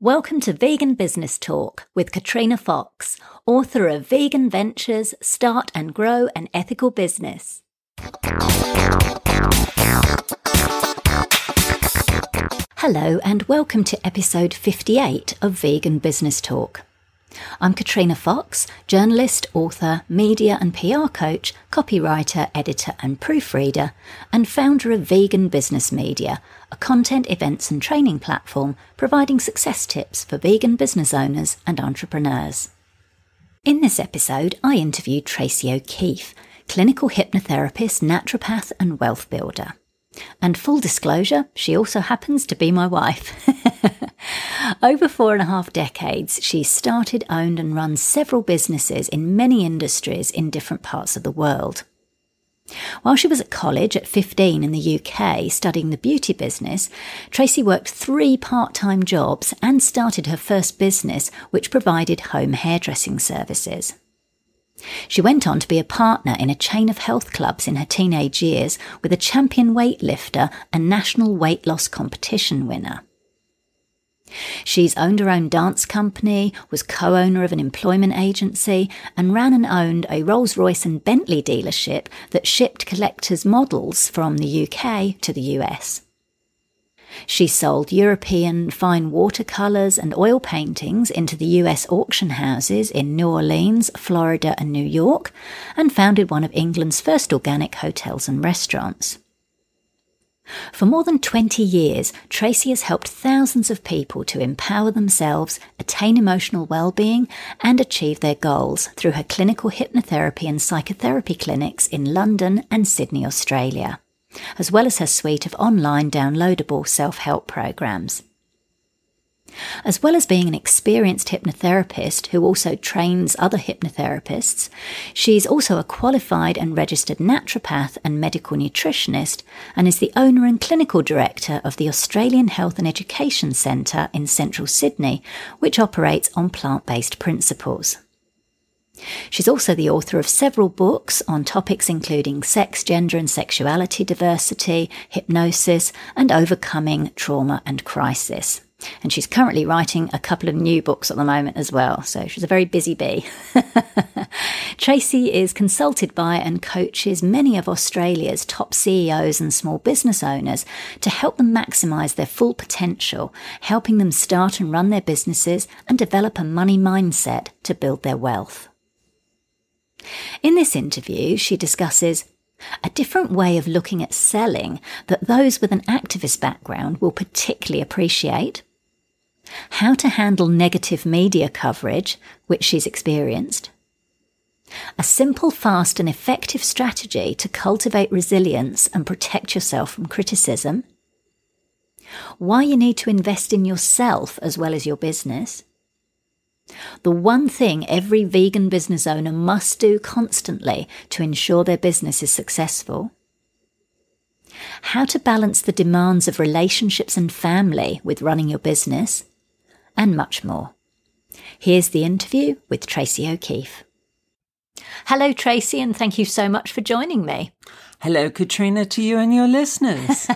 Welcome to Vegan Business Talk with Katrina Fox, author of Vegan Ventures, Start and Grow an Ethical Business. Hello and welcome to episode 58 of Vegan Business Talk. I'm Katrina Fox, journalist, author, media and PR coach, copywriter, editor and proofreader, and founder of Vegan Business Media, a content, events and training platform providing success tips for vegan business owners and entrepreneurs. In this episode, I interviewed Tracie O'Keefe, clinical hypnotherapist, naturopath and wealth builder. And full disclosure, she also happens to be my wife. Over 4.5 decades, she's started, owned and run several businesses in many industries in different parts of the world. While she was at college at 15 in the UK studying the beauty business, Tracie worked 3 part-time jobs and started her first business, which provided home hairdressing services. She went on to be a partner in a chain of health clubs in her teenage years with a champion weightlifter and national weight loss competition winner. She's owned her own dance company, was co-owner of an employment agency, and ran and owned a Rolls-Royce and Bentley dealership that shipped collectors' models from the UK to the US. She sold European fine watercolours and oil paintings into the US auction houses in New Orleans, Florida and New York, and founded one of England's first organic hotels and restaurants. For more than 20 years, Tracie has helped thousands of people to empower themselves, attain emotional well-being and achieve their goals through her clinical hypnotherapy and psychotherapy clinics in London and Sydney, Australia, as well as her suite of online downloadable self-help programs. As well as being an experienced hypnotherapist who also trains other hypnotherapists, she's also a qualified and registered naturopath and medical nutritionist and is the owner and clinical director of the Australian Health and Education Centre in central Sydney, which operates on plant-based principles. She's also the author of several books on topics including sex, gender and sexuality diversity, hypnosis and overcoming trauma and crisis. And she's currently writing a couple of new books at the moment as well, so she's a very busy bee. Tracie is consulted by and coaches many of Australia's top CEOs and small business owners to help them maximise their full potential, helping them start and run their businesses and develop a money mindset to build their wealth. In this interview, she discusses a different way of looking at selling that those with an activist background will particularly appreciate, how to handle negative media coverage, which she's experienced, a simple, fast and effective strategy to cultivate resilience and protect yourself from criticism, why you need to invest in yourself as well as your business, the one thing every vegan business owner must do constantly to ensure their business is successful, how to balance the demands of relationships and family with running your business, and much more. Here's the interview with Tracie O'Keefe. Hello, Tracie, and thank you so much for joining me. Hello, Katrina, to you and your listeners.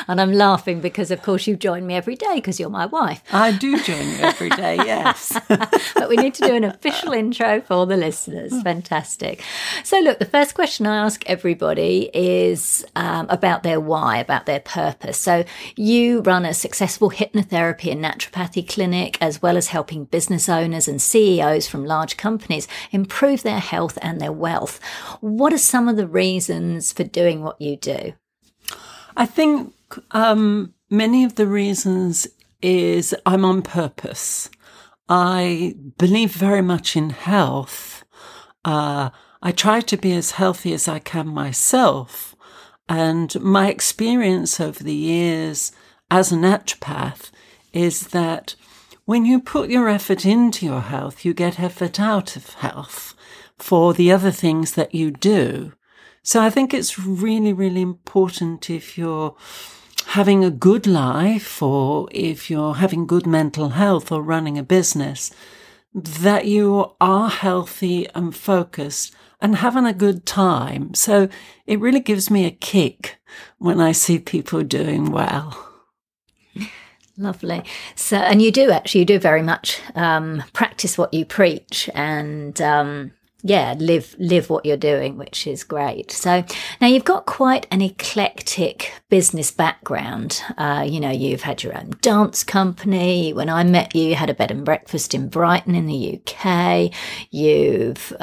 And I'm laughing because, of course, you join me every day because you're my wife. I do join you every day, yes. But we need to do an official intro for the listeners. Fantastic. So, look, the first question I ask everybody is about their why, about their purpose. So you run a successful hypnotherapy and naturopathy clinic, as well as helping business owners and CEOs from large companies improve their health and their wealth. What are some of the reasons for doing what you do? I think many of the reasons is I'm on purpose. I believe very much in health. I try to be as healthy as I can myself. And my experience over the years as a naturopath is that when you put your effort into your health, you get effort out of health for the other things that you do. So I think it's really, really important if you're having a good life or if you're having good mental health or running a business, that you are healthy and focused and having a good time. So it really gives me a kick when I see people doing well. Lovely. So, and you do very much practice what you preach, and live what you're doing, which is great. So now you've got quite an eclectic business background. You've had your own dance company. When I met you, you had a bed and breakfast in Brighton in the UK. You've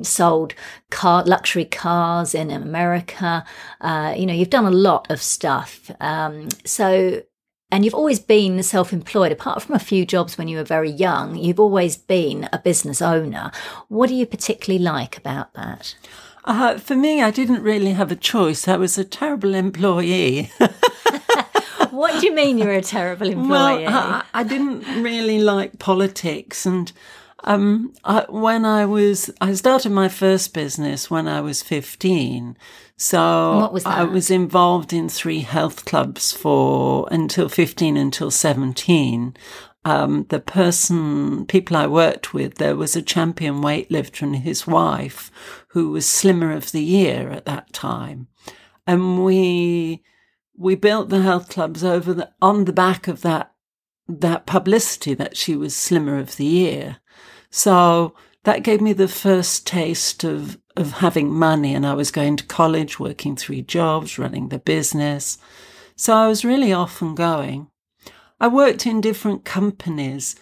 sold luxury cars in America. You've done a lot of stuff. And you've always been self-employed. Apart from a few jobs when you were very young, you've always been a business owner. What do you particularly like about that? For me, I didn't really have a choice. I was a terrible employee. What do you mean you were a terrible employee? Well, I didn't really like politics. And I started my first business when I was 15. So what was that? I was involved in 3 health clubs until 17. People I worked with, there was a champion weightlifter and his wife who was Slimmer of the Year at that time. And we built the health clubs on the back of that publicity that she was Slimmer of the Year. So that gave me the first taste of having money, and I was going to college, working 3 jobs, running the business. So I was really off and going. I worked in different companies,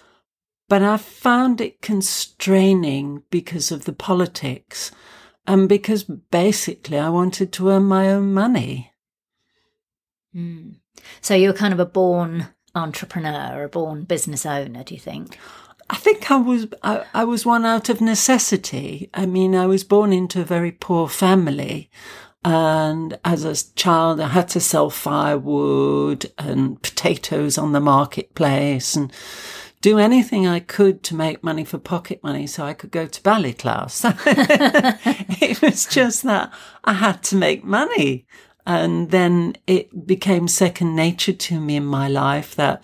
but I found it constraining because of the politics and because basically I wanted to earn my own money. Mm. So you were kind of a born entrepreneur, a born business owner, do you think? I think I was one out of necessity. I mean, I was born into a very poor family, and as a child, I had to sell firewood and potatoes on the marketplace and do anything I could to make money for pocket money so I could go to ballet class. It was just that I had to make money. And then it became second nature to me in my life that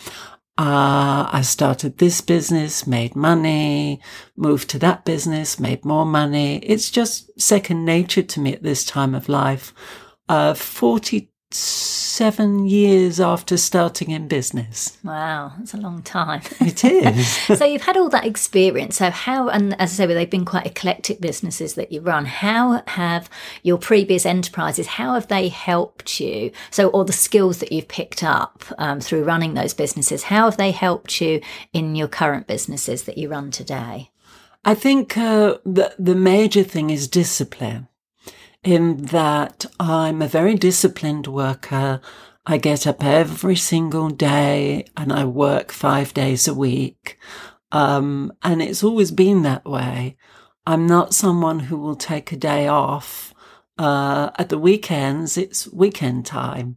I started this business, made money, moved to that business, made more money. It's just second nature to me at this time of life. 47 years after starting in business. Wow, that's a long time. It is. So you've had all that experience. So and as I say, they've been quite eclectic businesses that you run. How have your previous enterprises, how have they helped you? Or the skills that you've picked up through running those businesses, how have they helped you in your current businesses that you run today? I think the major thing is discipline. In that I'm a very disciplined worker. I get up every single day and I work 5 days a week. And it's always been that way. I'm not someone who will take a day off. At the weekends, it's weekend time.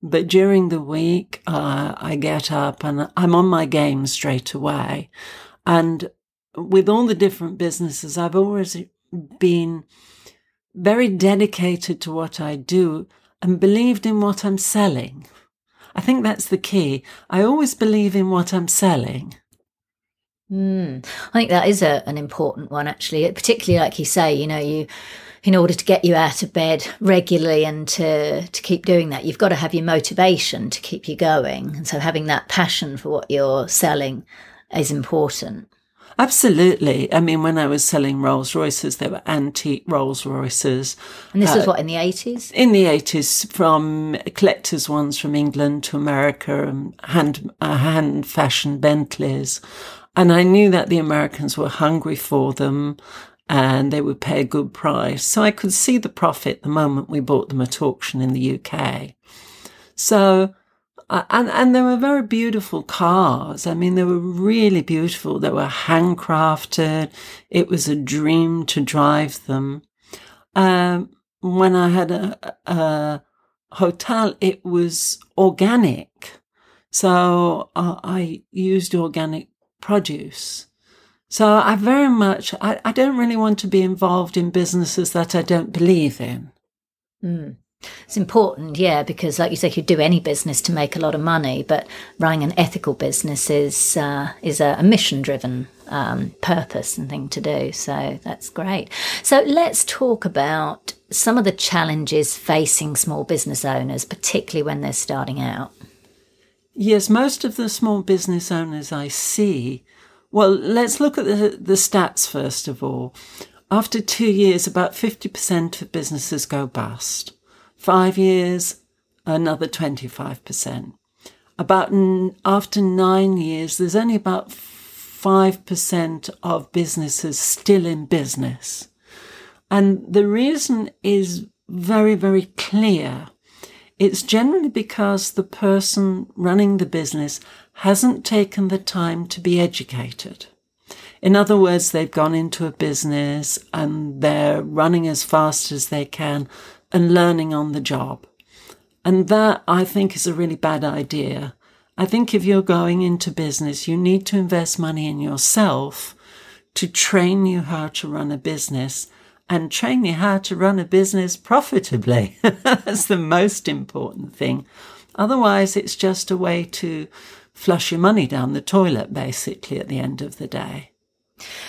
But during the week, I get up and I'm on my game straight away. And with all the different businesses, I've always been very dedicated to what I do and believed in what I'm selling. I think that's the key. I always believe in what I'm selling. I think that is an important one, actually, particularly like you say, you in order to get you out of bed regularly and to keep doing that, you've got to have your motivation to keep you going. And so having that passion for what you're selling is important. Absolutely. I mean, when I was selling Rolls Royces, they were antique Rolls Royces. And this was what, in the 80s? In the 80s, from collector's ones from England to America, and hand-fashioned Bentleys. And I knew that the Americans were hungry for them and they would pay a good price. So I could see the profit the moment we bought them at auction in the UK. So... And they were very beautiful cars. I mean, they were really beautiful. They were handcrafted. It was a dream to drive them. When I had a hotel, it was organic. So I used organic produce. So I don't really want to be involved in businesses that I don't believe in. It's important, yeah, because like you say, you do any business to make a lot of money, but running an ethical business is a mission-driven purpose and thing to do. So that's great. So let's talk about some of the challenges facing small business owners, particularly when they're starting out. Yes, most of the small business owners I see, well, let's look at the stats first of all. After 2 years, about 50% of businesses go bust. 5 years, another 25%. After 9 years, there's only about 5% of businesses still in business. And the reason is very, very clear. It's generally because the person running the business hasn't taken the time to be educated. In other words, they've gone into a business and they're running as fast as they can and learning on the job. And that, I think, is a really bad idea. I think if you're going into business, you need to invest money in yourself to train you how to run a business and train you how to run a business profitably. That's the most important thing. Otherwise, it's just a way to flush your money down the toilet, basically, at the end of the day.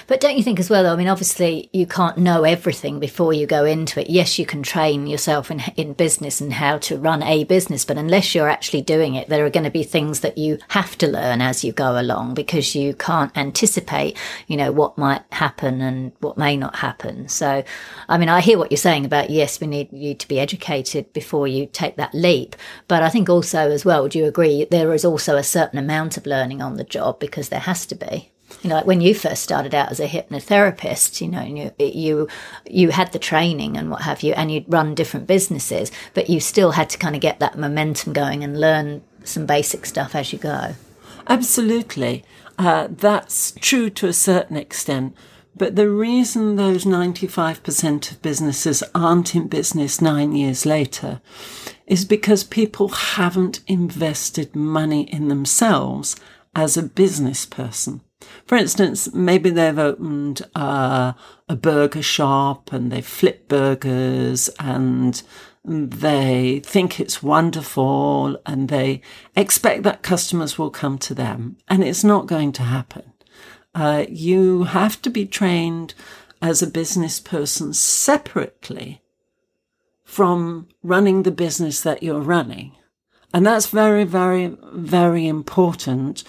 But don't you think as well, though, I mean, obviously you can't know everything before you go into it. Yes, you can train yourself in business and how to run a business, but unless you're actually doing it, there are going to be things that you have to learn as you go along because you can't anticipate, what might happen and what may not happen. So, I mean, I hear what you're saying about, yes, we need you to be educated before you take that leap. But I think also as well, do you agree, there is also a certain amount of learning on the job because there has to be? Like when you first started out as a hypnotherapist, you had the training and what have you, and you'd run different businesses, but you still had to kind of get that momentum going and learn some basic stuff as you go. Absolutely. That's true to a certain extent. But the reason those 95% of businesses aren't in business 9 years later is because people haven't invested money in themselves as a business person. For instance, maybe they've opened a burger shop and they flip burgers and they think it's wonderful and they expect that customers will come to them, and it's not going to happen. You have to be trained as a business person separately from running the business that you're running. And that's very, very, very important,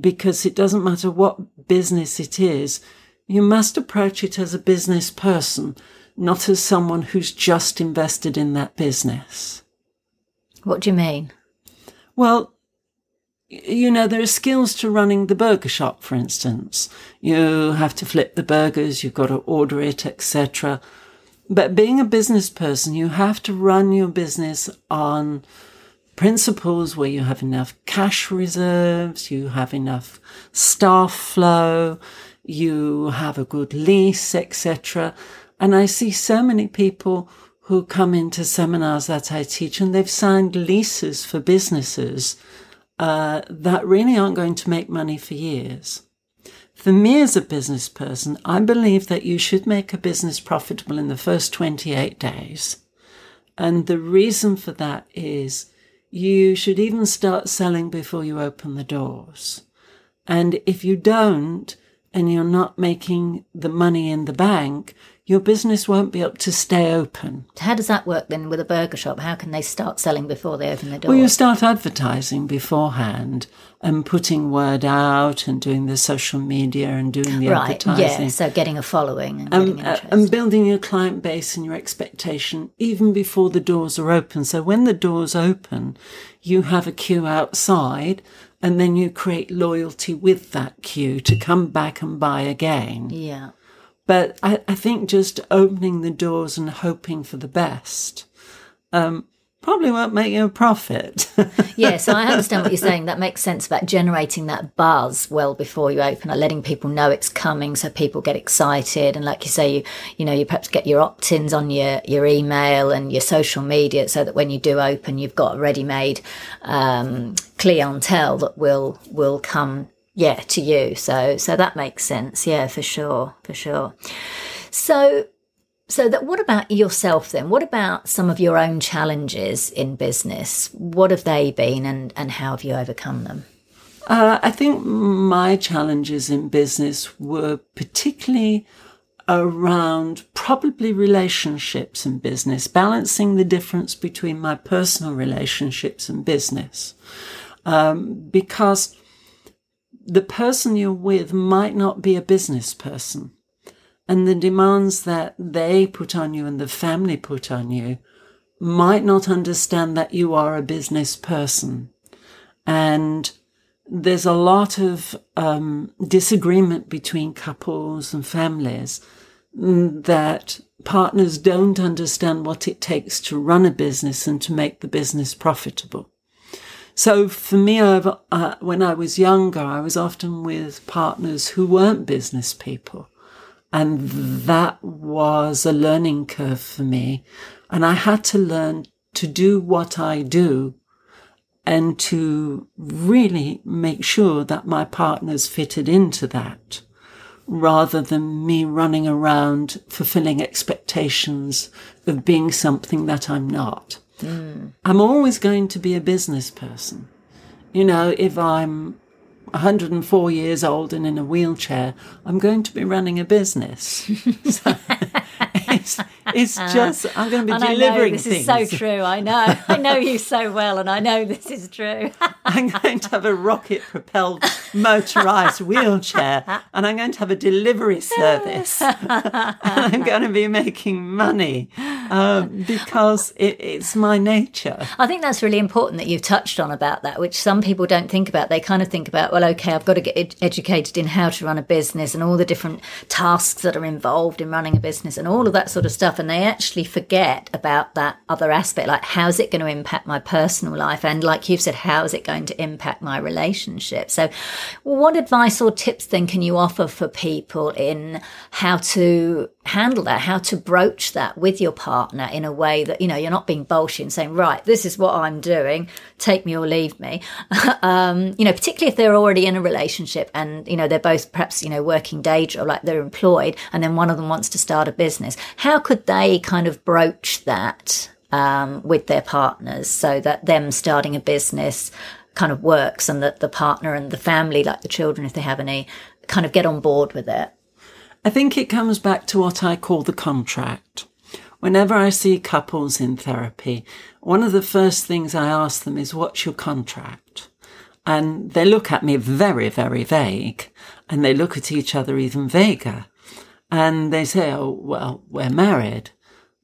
because it doesn't matter what business it is, you must approach it as a business person, not as someone who's just invested in that business. What do you mean? Well, there are skills to running the burger shop, for instance. You have to flip the burgers, you've got to order it, etc. But being a business person, you have to run your business on principles where you have enough cash reserves, you have enough staff flow, you have a good lease, etc. And I see so many people who come into seminars that I teach and they've signed leases for businesses that really aren't going to make money for years. For me as a business person, I believe that you should make a business profitable in the first 28 days. And the reason for that is you should even start selling before you open the doors. And if you don't, and you're not making the money in the bank, your business won't be able to stay open. How does that work then with a burger shop? How can they start selling before they open the doors? Well, you start advertising beforehand and putting word out and doing the social media and doing the advertising. Yeah, so getting a following and getting interest. And building your client base and your expectation even before the doors are open. So when the doors open, you have a queue outside, and then you create loyalty with that queue to come back and buy again. Yeah. But I think just opening the doors and hoping for the best probably won't make you a profit. Yeah, so I understand what you're saying. That makes sense about generating that buzz well before you open, like letting people know it's coming so people get excited. And like you say, you perhaps get your opt-ins on your email and your social media so that when you do open, you've got a ready-made clientele that will come to you. So that makes sense. Yeah, for sure. So that, what about yourself then? What about some of your own challenges in business? What have they been and how have you overcome them? I think my challenges in business were particularly around probably relationships and business, balancing the difference between my personal relationships and business. because the person you're with might not be a business person, and the demands that they put on you and the family put on you might not understand that you are a business person. And there's a lot of disagreement between couples and families that partners don't understand what it takes to run a business and to make the business profitable. So for me, when I was younger, I was often with partners who weren't business people. And that was a learning curve for me. And I had to learn to do what I do and to really make sure that my partners fitted into that, rather than me running around fulfilling expectations of being something that I'm not. I'm always going to be a business person. You know, if I'm 104 years old and in a wheelchair, I'm going to be running a business. So it's just, I'm going to be delivering things. This is so true. I know you so well, and I know this is true. I'm going to have a rocket-propelled motorised wheelchair, and I'm going to have a delivery service. And I'm going to be making money because it's my nature. I think that's really important that you've touched on about that, which some people don't think about. They kind of think about, well, okay, I've got to get educated in how to run a business and all the different tasks that are involved in running a business and all of that sort of stuff. And they actually forget about that other aspect, like how's it going to impact my personal life? And like you've said, how is it going to impact my relationship? So what advice or tips then can you offer for people in how to handle that, how to broach that with your partner in a way that, you know, you're not being bolshy and saying, right, this is what I'm doing, take me or leave me. You know, particularly if they're already in a relationship and, you know, they're both perhaps, you know, working day job, like they're employed, and then one of them wants to start a business. How could they kind of broach that with their partners so that them starting a business kind of works and that the partner and the family, like the children, if they have any, kind of get on board with it? I think it comes back to what I call the contract. Whenever I see couples in therapy, one of the first things I ask them is, what's your contract? And they look at me very, very vague, and they look at each other even vaguer. And they say, oh, well, we're married.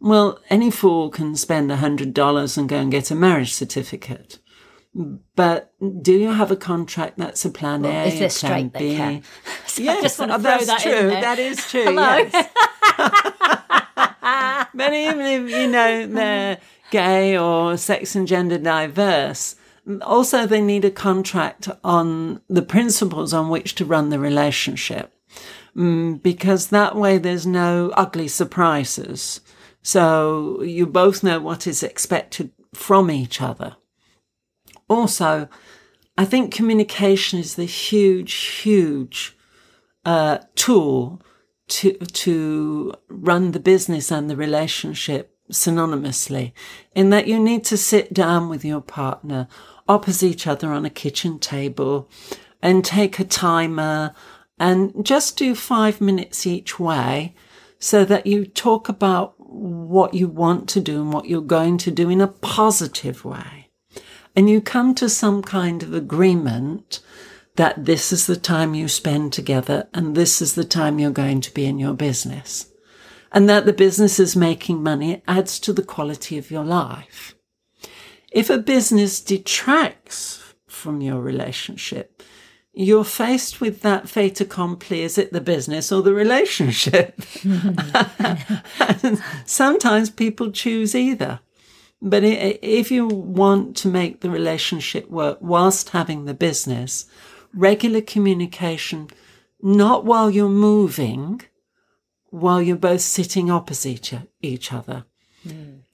Well, any fool can spend $100 and go and get a marriage certificate. But do you have a contract that's a plan A, if they're a plan straight, B? They can. So yes, I just want to throw that's that true. in there. That is true. Hello. Yes. But even if, you know, they're gay or sex and gender diverse, also they need a contract on the principles on which to run the relationship, because that way there's no ugly surprises. So you both know what is expected from each other. Also, I think communication is the huge tool to run the business and the relationship synonymously, in that you need to sit down with your partner opposite each other on a kitchen table and take a timer and just do 5 minutes each way, so that you talk about what you want to do and what you're going to do in a positive way. And you come to some kind of agreement that this is the time you spend together and this is the time you're going to be in your business. And that the business is making money, it adds to the quality of your life. If a business detracts from your relationship, you're faced with that fait accompli. Is it the business or the relationship? And sometimes people choose either. But if you want to make the relationship work whilst having the business, regular communication, not while you're moving, while you're both sitting opposite each other.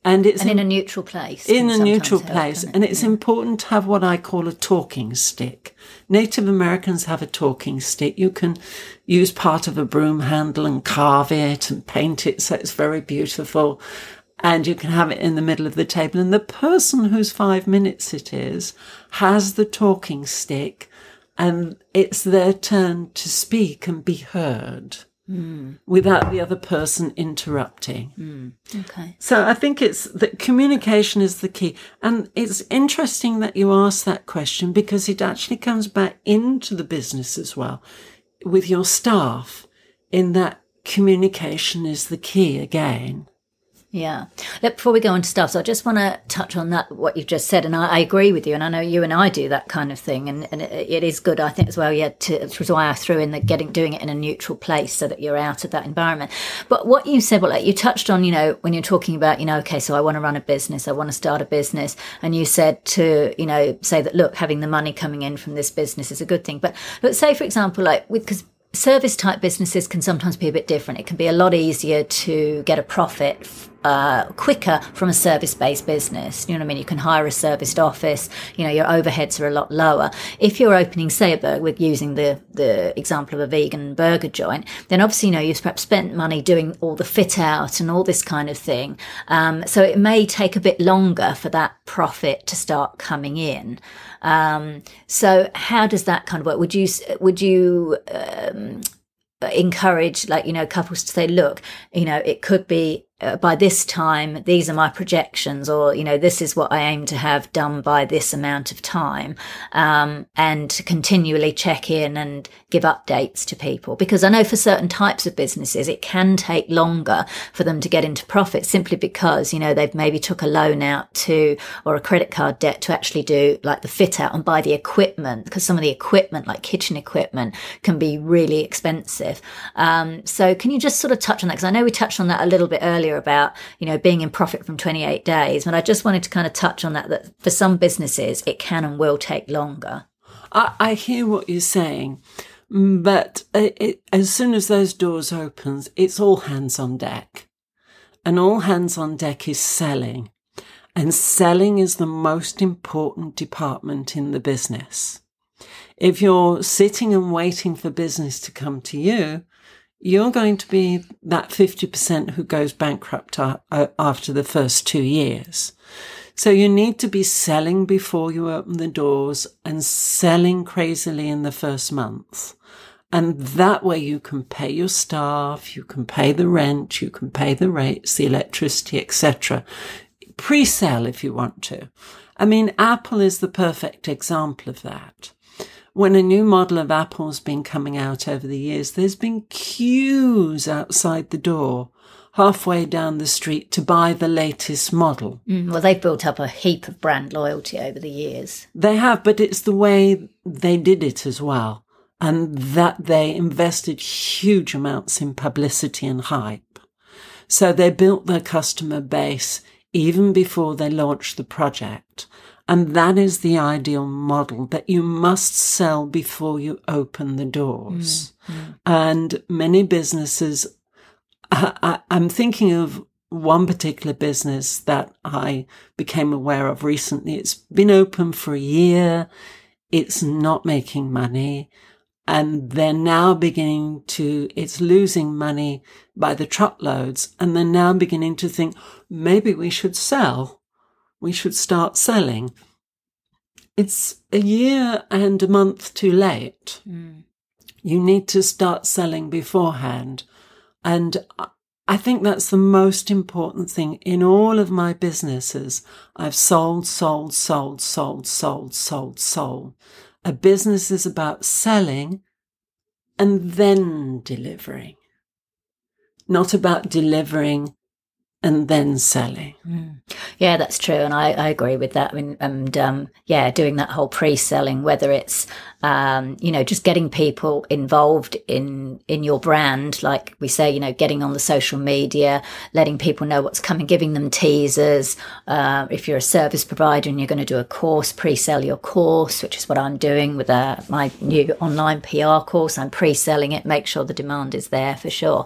And it's in a neutral place. In a neutral place. And it's important to have what I call a talking stick. Native Americans have a talking stick. You can use part of a broom handle and carve it and paint it so it's very beautiful. And you can have it in the middle of the table. And the person whose 5 minutes it is has the talking stick, and it's their turn to speak and be heard. without the other person interrupting. Okay. So I think it's that communication is the key. And it's interesting that you asked that question, because it actually comes back into the business as well with your staff, in that communication is the key again. Yeah. Before we go on to stuff, so I just want to touch on that, what you've just said. And I agree with you. And I know you and I do that kind of thing. And it is good, I think, as well, which was why I threw in the doing it in a neutral place so that you're out of that environment. But what you said, well, like you touched on, when you're talking about, okay, so I want to run a business, I want to start a business. And you said to, say that, look, having the money coming in from this business is a good thing. But let's say, for example, because service type businesses can sometimes be a bit different. It can be a lot easier to get a profit quicker from a service-based business. You know what I mean? You can hire a serviced office. Your overheads are a lot lower. If you're opening, say, a burger, with using the example of a vegan burger joint, then obviously, you've perhaps spent money doing all the fit out and all this kind of thing. So it may take a bit longer for that profit to start coming in. So how does that kind of work? Would you encourage, couples to say, look, it could be by this time, these are my projections, or, this is what I aim to have done by this amount of time, and to continually check in and give updates to people? Because I know for certain types of businesses, it can take longer for them to get into profit, simply because, they've maybe took a loan out or a credit card debt to actually do like the fit out and buy the equipment, because some of the equipment, like kitchen equipment, can be really expensive. So can you just sort of touch on that? Because I know we touched on that a little bit earlier about, being in profit from 28 days. But I just wanted to kind of touch on that for some businesses, it can and will take longer. I hear what you're saying, but as soon as those doors open, it's all hands on deck. And all hands on deck is selling. And selling is the most important department in the business. If you're sitting and waiting for business to come to you, you're going to be that 50% who goes bankrupt after the first 2 years. So you need to be selling before you open the doors, and selling crazily in the first month. And that way you can pay your staff, you can pay the rent, you can pay the rates, the electricity, etc. Pre-sell if you want to. I mean, Apple is the perfect example of that. When a new model of Apple's been coming out over the years, there's been queues outside the door, halfway down the street, to buy the latest model. Well, they've built up a heap of brand loyalty over the years. They have, but it's the way they did it as well. And that they invested huge amounts in publicity and hype. So they built their customer base even before they launched the project. And that is the ideal model, that you must sell before you open the doors. And many businesses, I'm thinking of one particular business that I became aware of recently. It's been open for a year. It's not making money. And they're now it's losing money by the truckloads. And they're now beginning to think, maybe we should sell. We should start selling. It's a year and a month too late. You need to start selling beforehand. And I think that's the most important thing. In all of my businesses, I've sold. A business is about selling and then delivering, not about delivering and then selling. Yeah, that's true. And I agree with that. Doing that whole pre-selling, whether it's, just getting people involved in your brand, like we say, getting on the social media, letting people know what's coming, giving them teasers. If you're a service provider and you're going to do a course, pre-sell your course, which is what I'm doing with my new online PR course. I'm pre-selling it, make sure the demand is there for sure.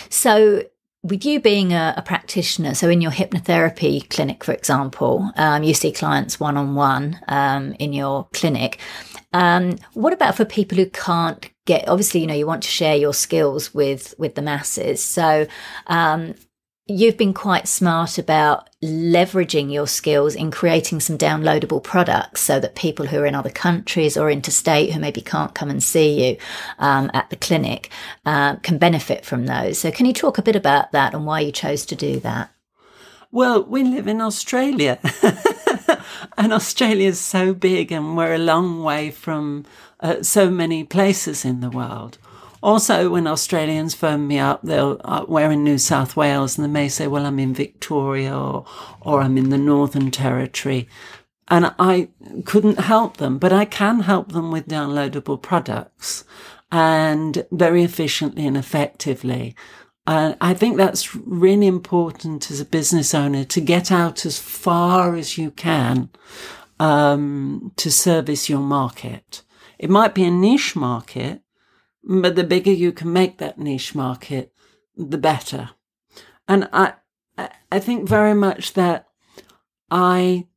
So with you being a practitioner, so in your hypnotherapy clinic, for example, you see clients one-on-one in your clinic. What about for people who can't get, obviously, you want to share your skills with the masses. So you've been quite smart about leveraging your skills in creating some downloadable products so that people who are in other countries or interstate who maybe can't come and see you at the clinic can benefit from those. So can you talk a bit about that and why you chose to do that? Well, we live in Australia and Australia is so big and we're a long way from so many places in the world. Also, when Australians phone me up, we're in New South Wales, and they may say, well, I'm in Victoria or I'm in the Northern Territory. And I couldn't help them, but I can help them with downloadable products and very efficiently and effectively. And I think that's really important as a business owner to get out as far as you can to service your market. It might be a niche market, but the bigger you can make that niche market, the better. And I think very much that I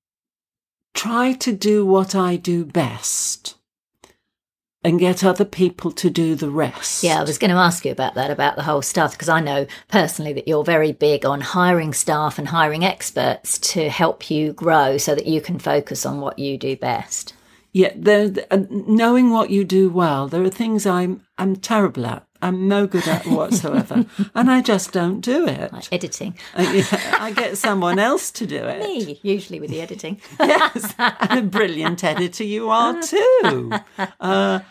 try to do what I do best and get other people to do the rest. Yeah, I was going to ask you about that, about the whole staff, because I know personally that you're very big on hiring staff and hiring experts to help you grow so that you can focus on what you do best. Yeah, knowing what you do well, there are things I'm terrible at. I'm no good at whatsoever. And I just don't do it. Like editing. I get someone else to do it. Me, usually with the editing. Yes, and a brilliant editor you are too. But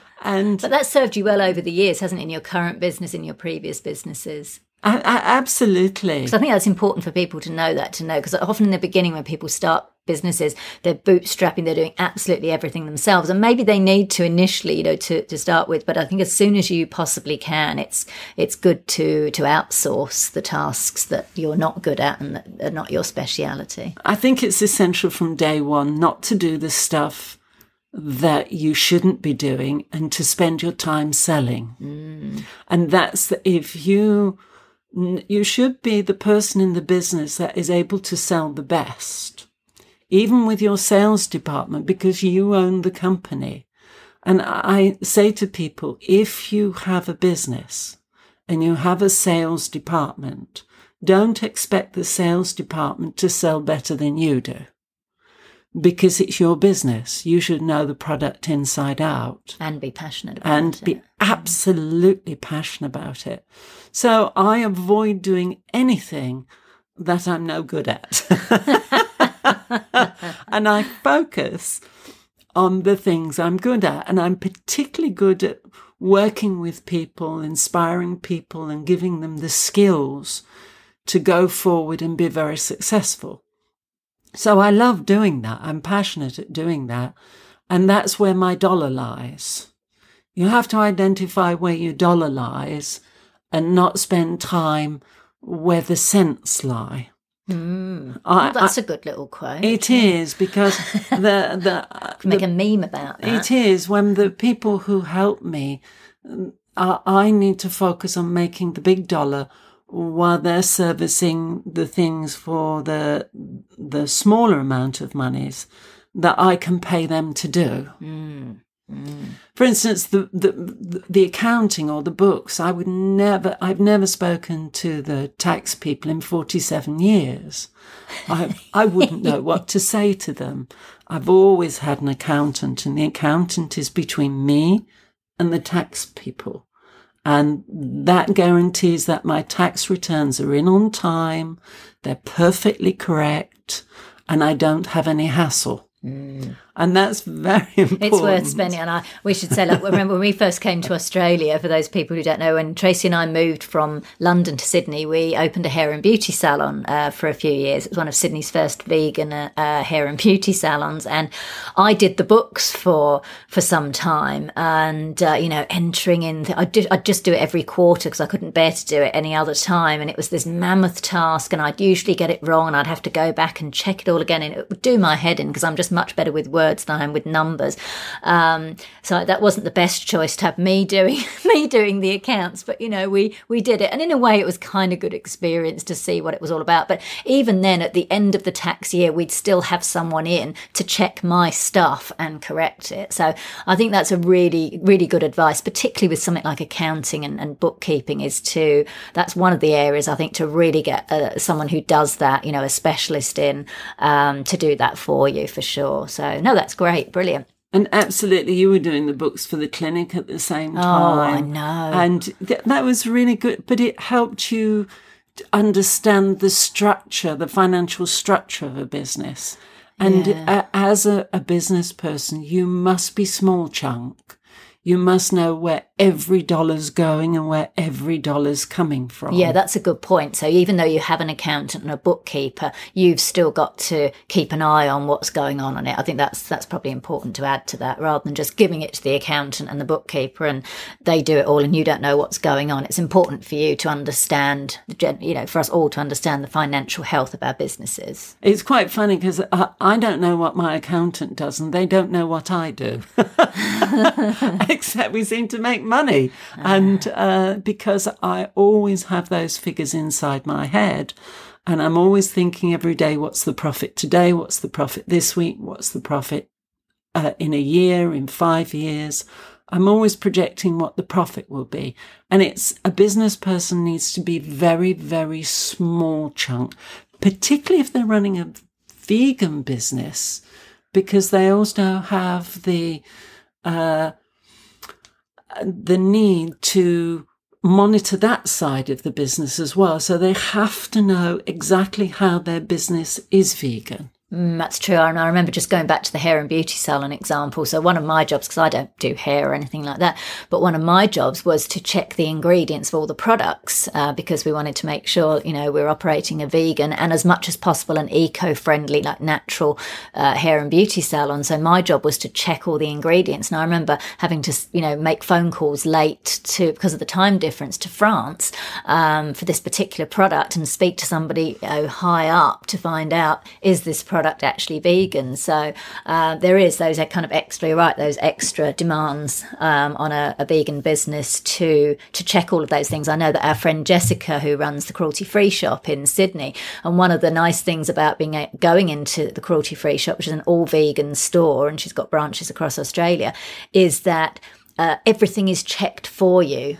that's served you well over the years, hasn't it, in your current business, in your previous businesses? Absolutely. Because I think that's important for people to know, because often in the beginning when people start businesses, they're bootstrapping, they're doing absolutely everything themselves. And maybe they need to initially, to start with. But I think as soon as you possibly can, it's good to outsource the tasks that you're not good at and that are not your speciality. I think it's essential from day one not to do the stuff that you shouldn't be doing and to spend your time selling. And that's if you should be the person in the business that is able to sell the best, even with your sales department, because you own the company. And I say to people, if you have a business and you have a sales department, don't expect the sales department to sell better than you do. Because it's your business. You should know the product inside out. And be passionate about it. And be absolutely passionate about it. So I avoid doing anything that I'm no good at. And I focus on the things I'm good at. And I'm particularly good at working with people, inspiring people, and giving them the skills to go forward and be very successful. So I love doing that. I'm passionate at doing that. And that's where my dollar lies. You have to identify where your dollar lies and not spend time where the cents lie. Well, that's a good little quote. It is, because make a meme about that. It is when the people who help me, I need to focus on making the big dollar while they're servicing the things for the smaller amount of monies that I can pay them to do. For instance, the accounting or the books, I've never spoken to the tax people in 47 years. I wouldn't know what to say to them. I've always had an accountant, and the accountant is between me and the tax people. And that guarantees that my tax returns are in on time, they're perfectly correct, and I don't have any hassle. And that's very important. It's worth spending. And we should say, remember when we first came to Australia, for those people who don't know, when Tracie and I moved from London to Sydney, we opened a hair and beauty salon for a few years. It was one of Sydney's first vegan hair and beauty salons. And I did the books for some time, and, entering in, I'd just do it every quarter because I couldn't bear to do it any other time. And it was this mammoth task, and I'd usually get it wrong, and I'd have to go back and check it all again. And it would do my head in because I'm just much better with words than I am with numbers. So that wasn't the best choice to have me doing me doing the accounts, but we did it, and in a way it was kind of good experience to see what it was all about. But even then, at the end of the tax year, we'd still have someone in to check my stuff and correct it. So I think that's a really, really good advice, particularly with something like accounting and bookkeeping. That's one of the areas I think to really get someone who does that, a specialist in to do that for you, for sure. So no, that's great, brilliant. And absolutely, you were doing the books for the clinic at the same time. Oh, I know. And that was really good, but it helped you to understand the structure, the financial structure of a business. And as a business person, you must be small chunk. You must know where every dollar's going and where every dollar's coming from. Yeah, that's a good point. So even though you have an accountant and a bookkeeper, you've still got to keep an eye on what's going on it. I think that's probably important to add to that, rather than just giving it to the accountant and the bookkeeper and they do it all and you don't know what's going on. It's important for you to understand, for us all to understand the financial health of our businesses. It's quite funny because I don't know what my accountant does and they don't know what I do. Except we seem to make money. And because I always have those figures inside my head, and I'm always thinking every day, what's the profit today? What's the profit this week? What's the profit in a year, in 5 years? I'm always projecting what the profit will be. And a business person needs to be very, very small chunk, particularly if they're running a vegan business, because they also have the need to monitor that side of the business as well. So they have to know exactly how their business is vegan. That's true. And I remember just going back to the hair and beauty salon example. So one of my jobs, because I don't do hair or anything like that, but one of my jobs was to check the ingredients of all the products because we wanted to make sure, we're operating a vegan and as much as possible an eco-friendly, like natural hair and beauty salon. So my job was to check all the ingredients. And I remember having to, make phone calls late because of the time difference to France for this particular product and speak to somebody high up to find out, is this product actually vegan? So there is those kind of extra, you're right, those extra demands on a vegan business to check all of those things. I know that our friend Jessica, who runs the Cruelty Free Shop in Sydney, and one of the nice things about going into the Cruelty Free Shop, which is an all vegan store, and she's got branches across Australia, is that everything is checked for you.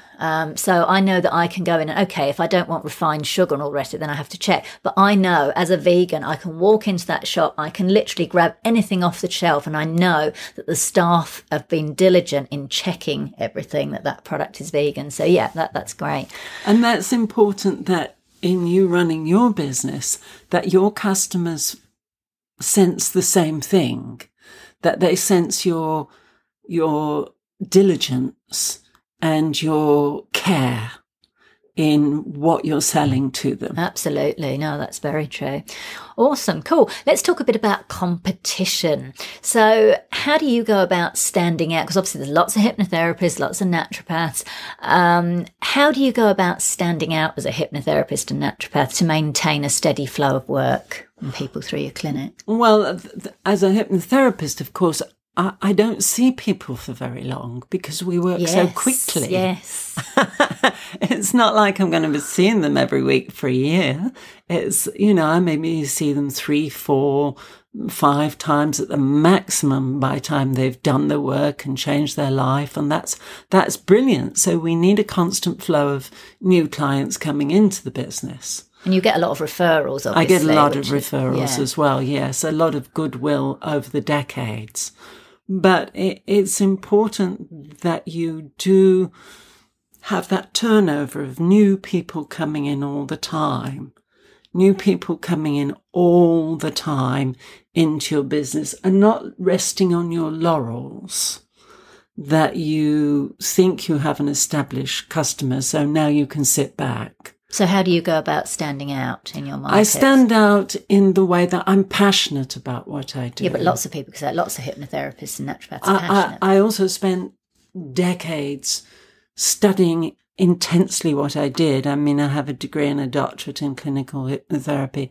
So I know that I can go in and, okay, if I don't want refined sugar and all the rest of it, then I have to check. But I know as a vegan, I can walk into that shop, I can literally grab anything off the shelf, and I know that the staff have been diligent in checking everything, that product is vegan. So yeah, that's great. And that's important, that in you running your business, that your customers sense the same thing, that they sense your diligence and your care in what you're selling to them. Absolutely. No, that's very true. Awesome. Cool. Let's talk a bit about competition. So how do you go about standing out? Because obviously there's lots of hypnotherapists, lots of naturopaths. How do you go about standing out as a hypnotherapist and naturopath to maintain a steady flow of work and people through your clinic? Well, as a hypnotherapist, of course, I don't see people for very long because we work so quickly. Yes. It's not like I'm going to be seeing them every week for a year. It's, maybe you see them 3, 4, 5 times at the maximum by the time they've done the work and changed their life. And that's brilliant. So we need a constant flow of new clients coming into the business. And you get a lot of referrals, obviously. I get a lot of referrals as well, yes. A lot of goodwill over the decades. But it's important that you do have that turnover of new people coming in all the time. New people coming in all the time into your business and not resting on your laurels that you think you have an established customer, so now you can sit back. So how do you go about standing out in your market? I stand out in the way that I'm passionate about what I do. Yeah, but lots of people, because lots of hypnotherapists and naturopaths are passionate. I also spent decades studying intensely what I did. I mean, I have a degree and a doctorate in clinical hypnotherapy,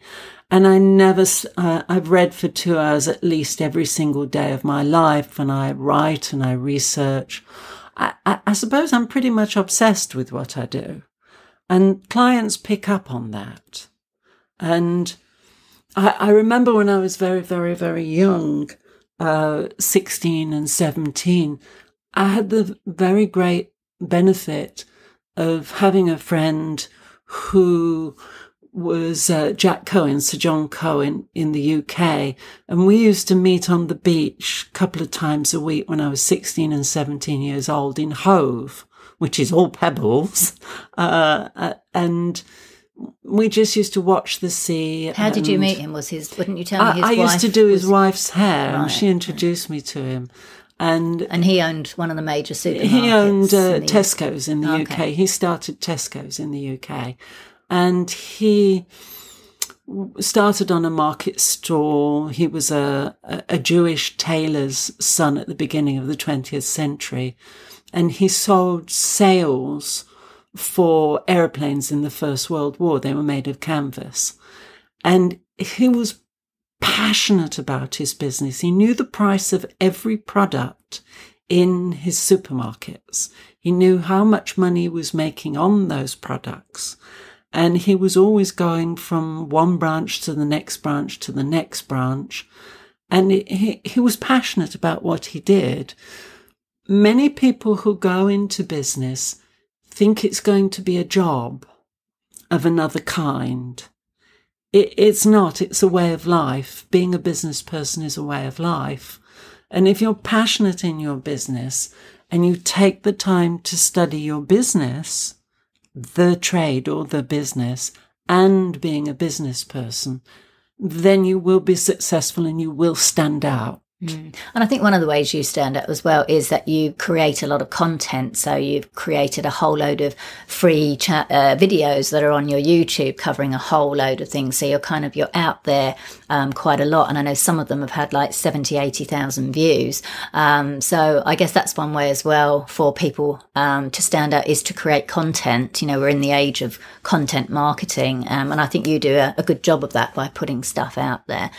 and I've read for 2 hours at least every single day of my life, and I write and I research. I suppose I'm pretty much obsessed with what I do, and clients pick up on that. And I remember when I was very, very, very young, 16 and 17, I had the very great benefit of having a friend who was Jack Cohen, Sir John Cohen in the UK. And we used to meet on the beach a couple of times a week when I was 16 and 17 years old in Hove, which is all pebbles. And we just used to watch the sea. How did you meet him? Wouldn't you tell me his wife? I used to do his wife's hair, and she introduced me to him. And he owned one of the major supermarkets. He owned Tesco's in the UK. He started Tesco's in the UK. And he started on a market stall. He was a Jewish tailor's son at the beginning of the 20th century. And he sold sails for aeroplanes in the First World War. They were made of canvas. And he was passionate about his business. He knew the price of every product in his supermarkets. He knew how much money he was making on those products. And he was always going from one branch to the next branch to the next branch. And he was passionate about what he did. Many people who go into business think it's going to be a job of another kind. It's not. It's a way of life. Being a business person is a way of life. And if you're passionate in your business and you take the time to study your business, the trade or the business, and being a business person, then you will be successful and you will stand out. And I think one of the ways you stand out as well is that you create a lot of content. So you've created a whole load of free videos that are on your YouTube covering a whole load of things. So you're out there quite a lot. And I know some of them have had like 70, 80,000 views. So I guess that's one way as well for people to stand out, is to create content. You know, we're in the age of content marketing. And I think you do a good job of that by putting stuff out there.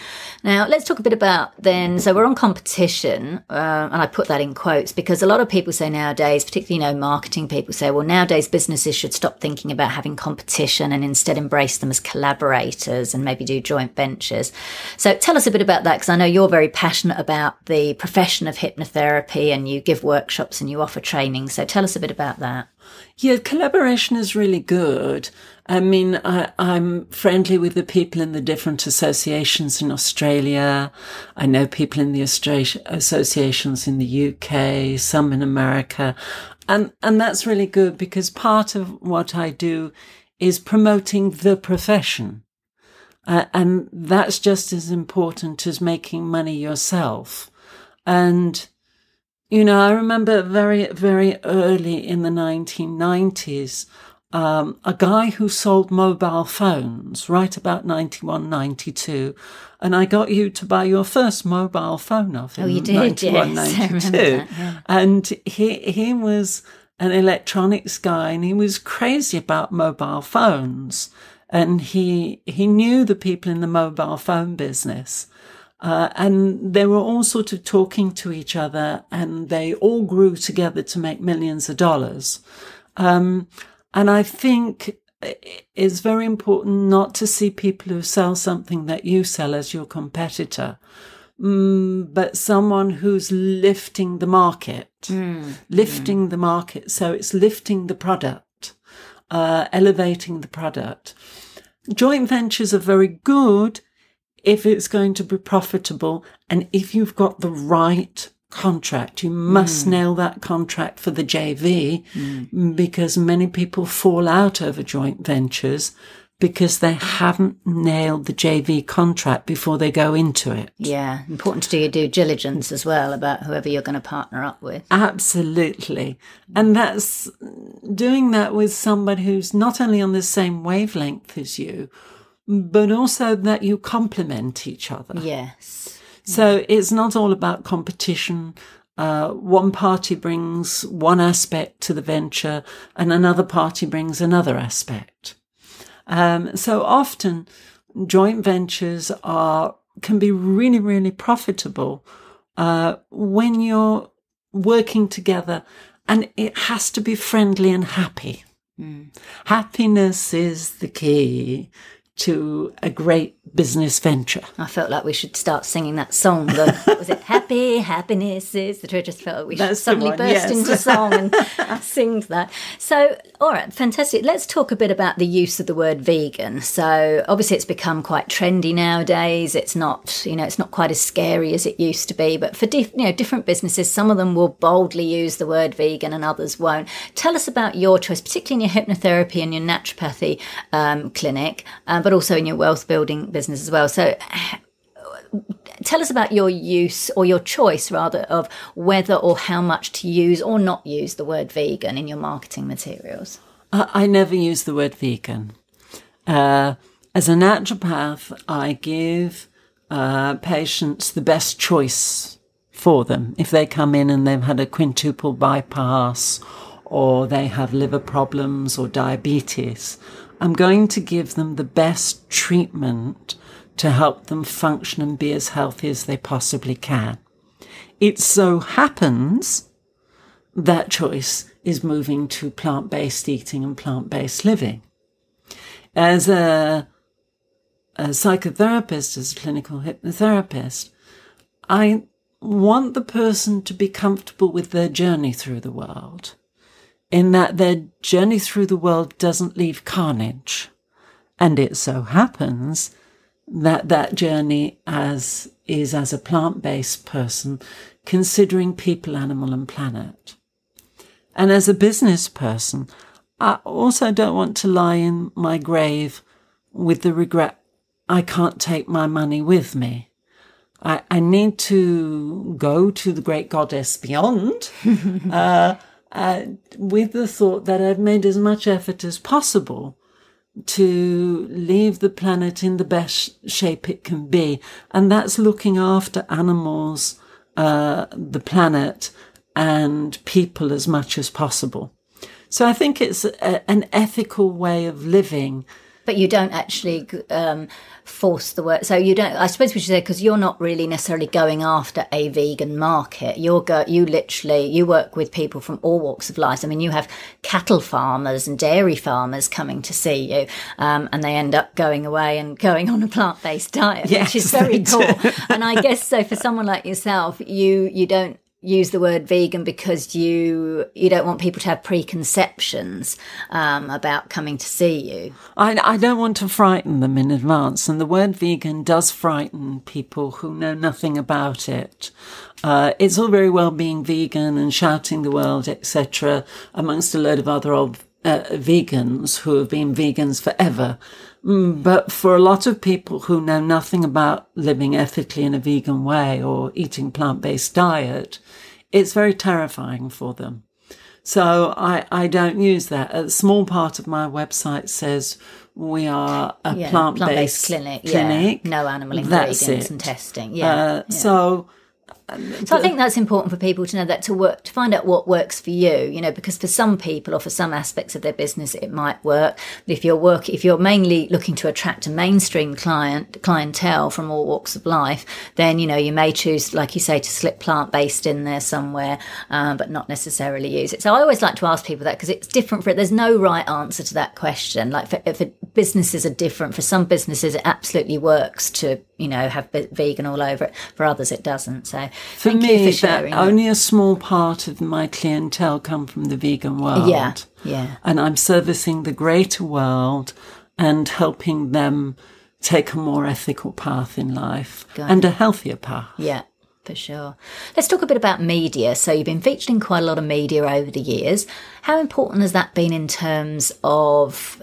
Now, let's talk a bit about then, so we're on competition, and I put that in quotes because a lot of people say nowadays, particularly, marketing people say, well, nowadays businesses should stop thinking about having competition and instead embrace them as collaborators and maybe do joint ventures. So tell us a bit about that, because I know you're very passionate about the profession of hypnotherapy and you give workshops and you offer training. So tell us a bit about that. Yeah, collaboration is really good. I mean, I'm friendly with the people in the different associations in Australia. I know people in the associations in the UK, some in America. And that's really good because part of what I do is promoting the profession. And that's just as important as making money yourself. And I remember very, very early in the 1990s, a guy who sold mobile phones right about 91, 92. And I got you to buy your first mobile phone off him. Oh, you did, 91, yes. 92. I remember that, yeah. And he was an electronics guy and he was crazy about mobile phones. And he knew the people in the mobile phone business. And they were all sort of talking to each other and they all grew together to make millions of dollars. And I think it's very important not to see people who sell something that you sell as your competitor, but someone who's lifting the market, lifting the market. So it's lifting the product, elevating the product. Joint ventures are very good if it's going to be profitable and if you've got the right contract. You must nail that contract for the JV because many people fall out over joint ventures because they haven't nailed the JV contract before they go into it. Yeah, important to do your due diligence as well about whoever you're going to partner up with. Absolutely. And that's doing that with somebody who's not only on the same wavelength as you, but also that you complement each other. Yes. So it's not all about competition. One party brings one aspect to the venture and another party brings another aspect. So often joint ventures can be really, really profitable when you're working together And it has to be friendly and happy. Happiness is the key to a great business venture. I felt like we should start singing that song. Was it Happiness is the truth? I just felt like we should suddenly burst into song and sing that. So, all right, fantastic. Let's talk a bit about the use of the word vegan. So obviously it's become quite trendy nowadays. It's not, it's not quite as scary as it used to be, but for different businesses, some of them will boldly use the word vegan and others won't. Tell us about your choice, particularly in your hypnotherapy and your naturopathy clinic, but also in your wealth building business as well. So tell us about your use, or your choice rather, of whether or how much to use or not use the word vegan in your marketing materials. I never use the word vegan. As a naturopath, I give patients the best choice for them. If they come in and they've had a quintuple bypass, or they have liver problems or diabetes, I'm going to give them the best treatment to help them function and be as healthy as they possibly can. It so happens that choice is moving to plant-based eating and plant-based living. As a psychotherapist, as a clinical hypnotherapist, I want the person to be comfortable with their journey through the world, in that their journey through the world doesn't leave carnage. And it so happens that journey as a plant-based person, considering people, animal and planet. And as a business person, I also don't want to lie in my grave with the regret I can't take my money with me. I need to go to the great goddess beyond with the thought that I've made as much effort as possible to leave the planet in the best shape it can be. And that's looking after animals, the planet, and people as much as possible. So I think it's an ethical way of living. But you don't actually force the word. So you don't, I suppose we should say, because you're not really necessarily going after a vegan market. You work with people from all walks of life. I mean, you have cattle farmers and dairy farmers coming to see you, and they end up going away and going on a plant-based diet, yes, which is very cool. And I guess so for someone like yourself, you don't use the word vegan because you don't want people to have preconceptions about coming to see you. I don't want to frighten them in advance, and the word vegan does frighten people who know nothing about it. It's all very well being vegan and shouting the world, etc., amongst a load of other old vegans who have been vegans forever. But for a lot of people who know nothing about living ethically in a vegan way or eating plant-based diet, it's very terrifying for them. So I don't use that. A small part of my website says we are a plant-based clinic. Yeah. No animal ingredients and testing. So I think that's important for people to know, that to find out what works for you, because for some people or for some aspects of their business, it might work. But if you're mainly looking to attract a mainstream clientele from all walks of life, then, you may choose, like you say, to slip plant-based in there somewhere, but not necessarily use it. So I always like to ask people that, because it's different there's no right answer to that question. Like for businesses are different. For some businesses, it absolutely works to, have vegan all over it. For others, it doesn't. So for me, only a small part of my clientele come from the vegan world. Yeah. And I'm servicing the greater world and helping them take a more ethical path in life and a healthier path. Yeah. For sure. Let's talk a bit about media. So you've been featured in quite a lot of media over the years. How important has that been in terms of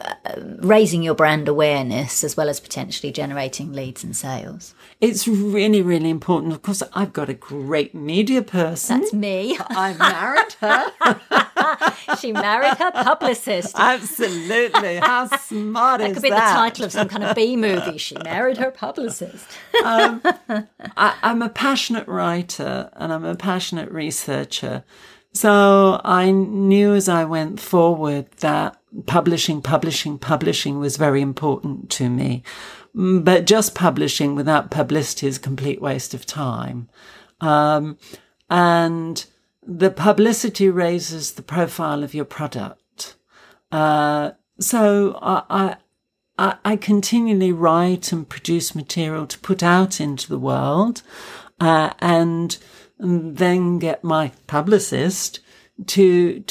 raising your brand awareness as well as potentially generating leads and sales? It's really, really important. Of course, I've got a great media person. That's me. I married her. She married her publicist. Absolutely. How smart is that? That could be the title of some kind of B movie. She married her publicist. I'm a passionate writer and I'm a passionate researcher. So I knew as I went forward that publishing was very important to me. But just publishing without publicity is a complete waste of time. And the publicity raises the profile of your product. So I continually write and produce material to put out into the world, and then get my publicist to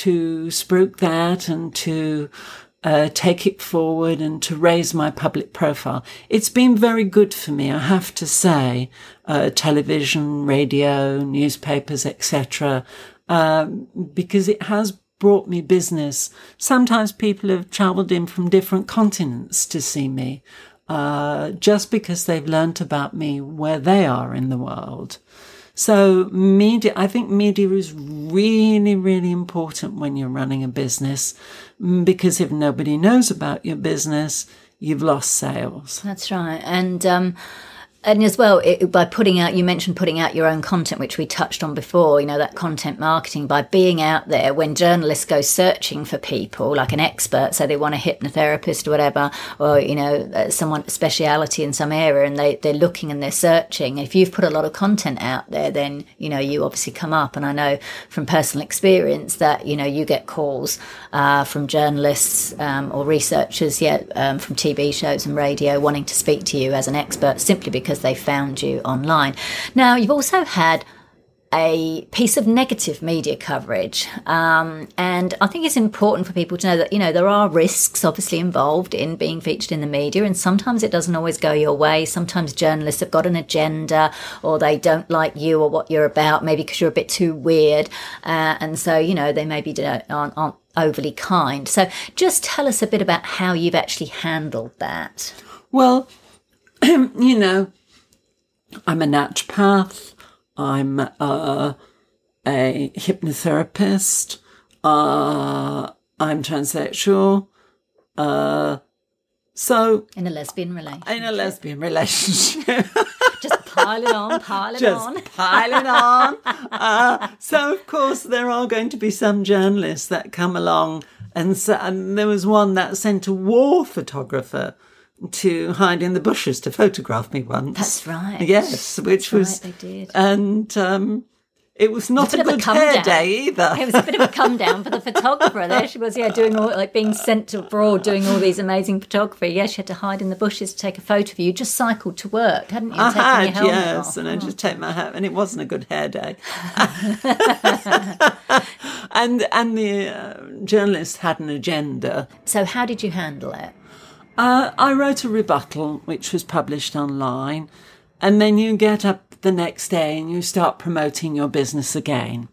spruik that and to take it forward and to raise my public profile. It's been very good for me, I have to say, television, radio, newspapers, etc., because it has brought me business. Sometimes people have travelled in from different continents to see me, just because they've learnt about me where they are in the world. So media, I think media is really, really important when you're running a business, because if nobody knows about your business, you've lost sales. That's right. And as well, by putting out, you mentioned putting out your own content, which we touched on before, that content marketing, by being out there when journalists go searching for people, like an expert, so they want a hypnotherapist or whatever, or, someone, speciality in some area, and they're looking and they're searching. If you've put a lot of content out there, then, you obviously come up. And I know from personal experience that, you get calls from journalists or researchers, from TV shows and radio wanting to speak to you as an expert simply because they found you online. Now, you've also had a piece of negative media coverage, and I think it's important for people to know that, there are risks obviously involved in being featured in the media, and sometimes it doesn't always go your way. Sometimes journalists have got an agenda, or they don't like you or what you're about, maybe because you're a bit too weird, and so, they maybe aren't overly kind. So just tell us a bit about how you've actually handled that. Well, I'm a naturopath, I'm a hypnotherapist, I'm transsexual, so... In a lesbian relationship. In a lesbian relationship. Just pile it on. So, of course, there are going to be some journalists that come along, and there was one that sent a war photographer to hide in the bushes to photograph me once. That's right. Yes, which was... Right, they did. And it was not a good hair day either. It was a bit of a come down for the photographer. There she was, doing all, being sent abroad, doing all these amazing photography. Yes, she had to hide in the bushes to take a photo of you. You just cycled to work, hadn't you? I had, your helmet yes, off. and I just take my hat, and it wasn't a good hair day. and the journalist had an agenda. So how did you handle it? I wrote a rebuttal, which was published online, and then you get up the next day and you start promoting your business again.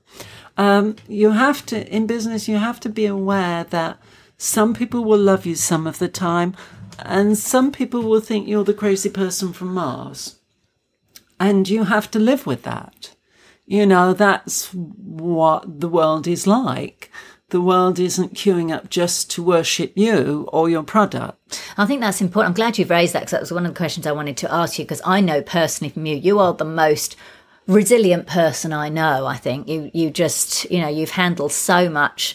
You have to, in business, you have to be aware that some people will love you some of the time, and some people will think you're the crazy person from Mars. And you have to live with that. That's what the world is like. The world isn't queuing up just to worship you or your product. I think that's important. I'm glad you've raised that, because that was one of the questions I wanted to ask you, because I know personally from you, you are the most resilient person I know. I think you just, you've handled so much,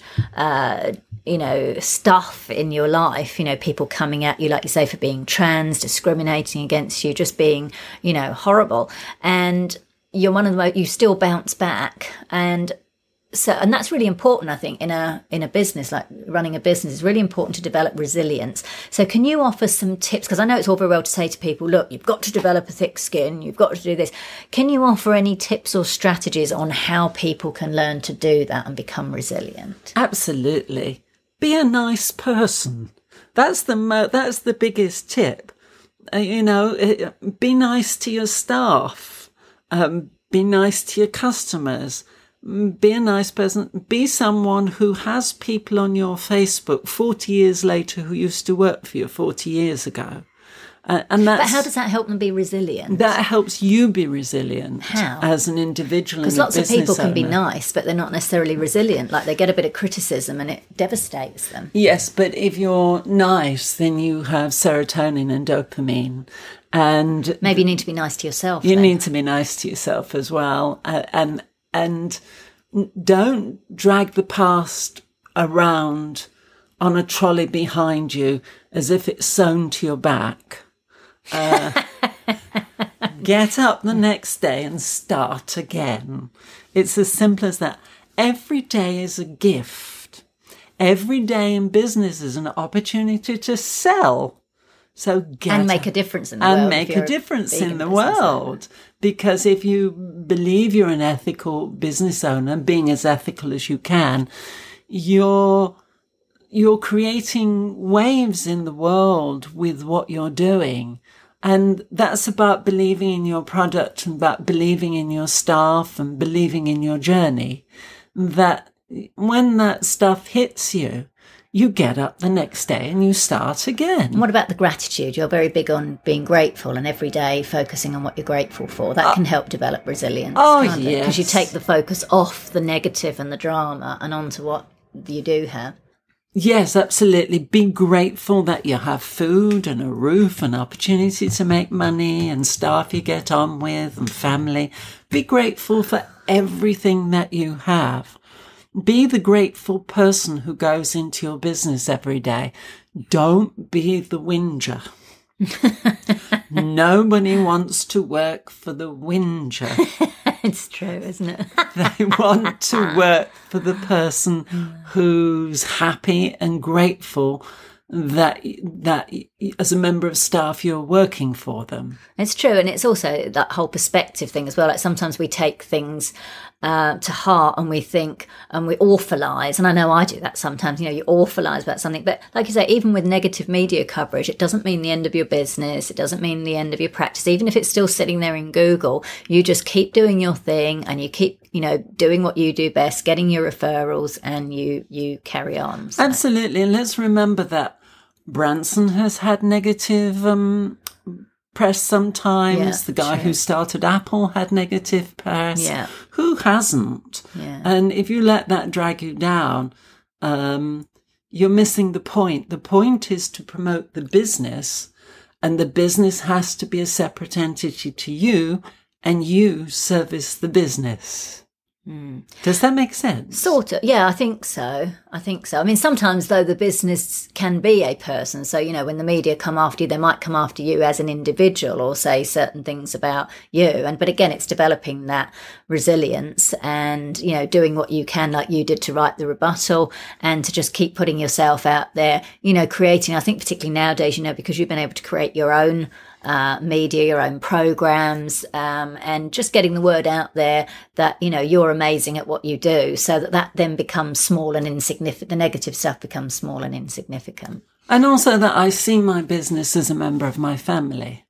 stuff in your life, people coming at you, like you say, for being trans, discriminating against you, just being, horrible. And you're one of the most, you still bounce back. And that's really important, I think, in a business, like running a business. It's really important to develop resilience. So can you offer some tips? Because I know it's all very well to say to people, look, you've got to develop a thick skin, you've got to do this. Can you offer any tips or strategies on how people can learn to do that and become resilient? Absolutely. Be a nice person. That's the biggest tip. Be nice to your staff. Be nice to your customers. Be a nice person. Be someone who has people on your Facebook 40 years later who used to work for you 40 years ago. And but how does that help them be resilient? That helps you be resilient. How? As an individual and a business Because lots of people can be owner. Nice, but they're not necessarily resilient. Like, they get a bit of criticism and it devastates them. Yes, but if you're nice, then you have serotonin and dopamine. And maybe you need to be nice to yourself. You then. need to be nice to yourself as well. And don't drag the past around on a trolley behind you as if it's sewn to your back. Get up the next day and start again. It's as simple as that. every day is a gift. Every day in business is an opportunity to sell. So and make a difference in the world. And make a difference in the world. Because if you believe you're an ethical business owner, being as ethical as you can, you're creating waves in the world with what you're doing. And that's about believing in your product and about believing in your staff and believing in your journey. That when that stuff hits you, you get up the next day and you start again. And what about the gratitude? You're very big on being grateful and every day focusing on what you're grateful for. That can help develop resilience. Oh, yes. Because you take the focus off the negative and the drama and onto what you do have. Yes, absolutely. Be grateful that you have food and a roof and opportunity to make money and staff you get on with and family. Be grateful for everything that you have. Be the grateful person who goes into your business every day. Don't be the whinger. Nobody wants to work for the whinger. It's true, isn't it? They want to work for the person who's happy and grateful that as a member of staff you're working for them. It's true, and it's also that whole perspective thing as well. Like sometimes we take things to heart and we think and we awfulise, and I know I do that sometimes. You awfulise about something, but like you say, even with negative media coverage, it doesn't mean the end of your business. It doesn't mean the end of your practice. Even if it's still sitting there in Google, you just keep doing your thing and you keep doing what you do best, getting your referrals, and you carry on. So. Absolutely, and let's remember that Branson has had negative press sometimes. Yeah, the guy true. who started Apple had negative press. Yeah. Who hasn't? Yeah. And if you let that drag you down, you're missing the point. The point is to promote the business, and the business has to be a separate entity to you, and you service the business. Does that make sense? Sort of. Yeah, I think so. I mean, sometimes, though, the business can be a person. So, when the media come after you, they might come after you as an individual or say certain things about you. But again, it's developing that resilience and, doing what you can, like you did, to write the rebuttal and to just keep putting yourself out there, creating, I think particularly nowadays, because you've been able to create your own media, your own programs, and just getting the word out there that, you're amazing at what you do, so that then becomes small and insignificant. The negative stuff becomes small and insignificant. And also that I see my business as a member of my family.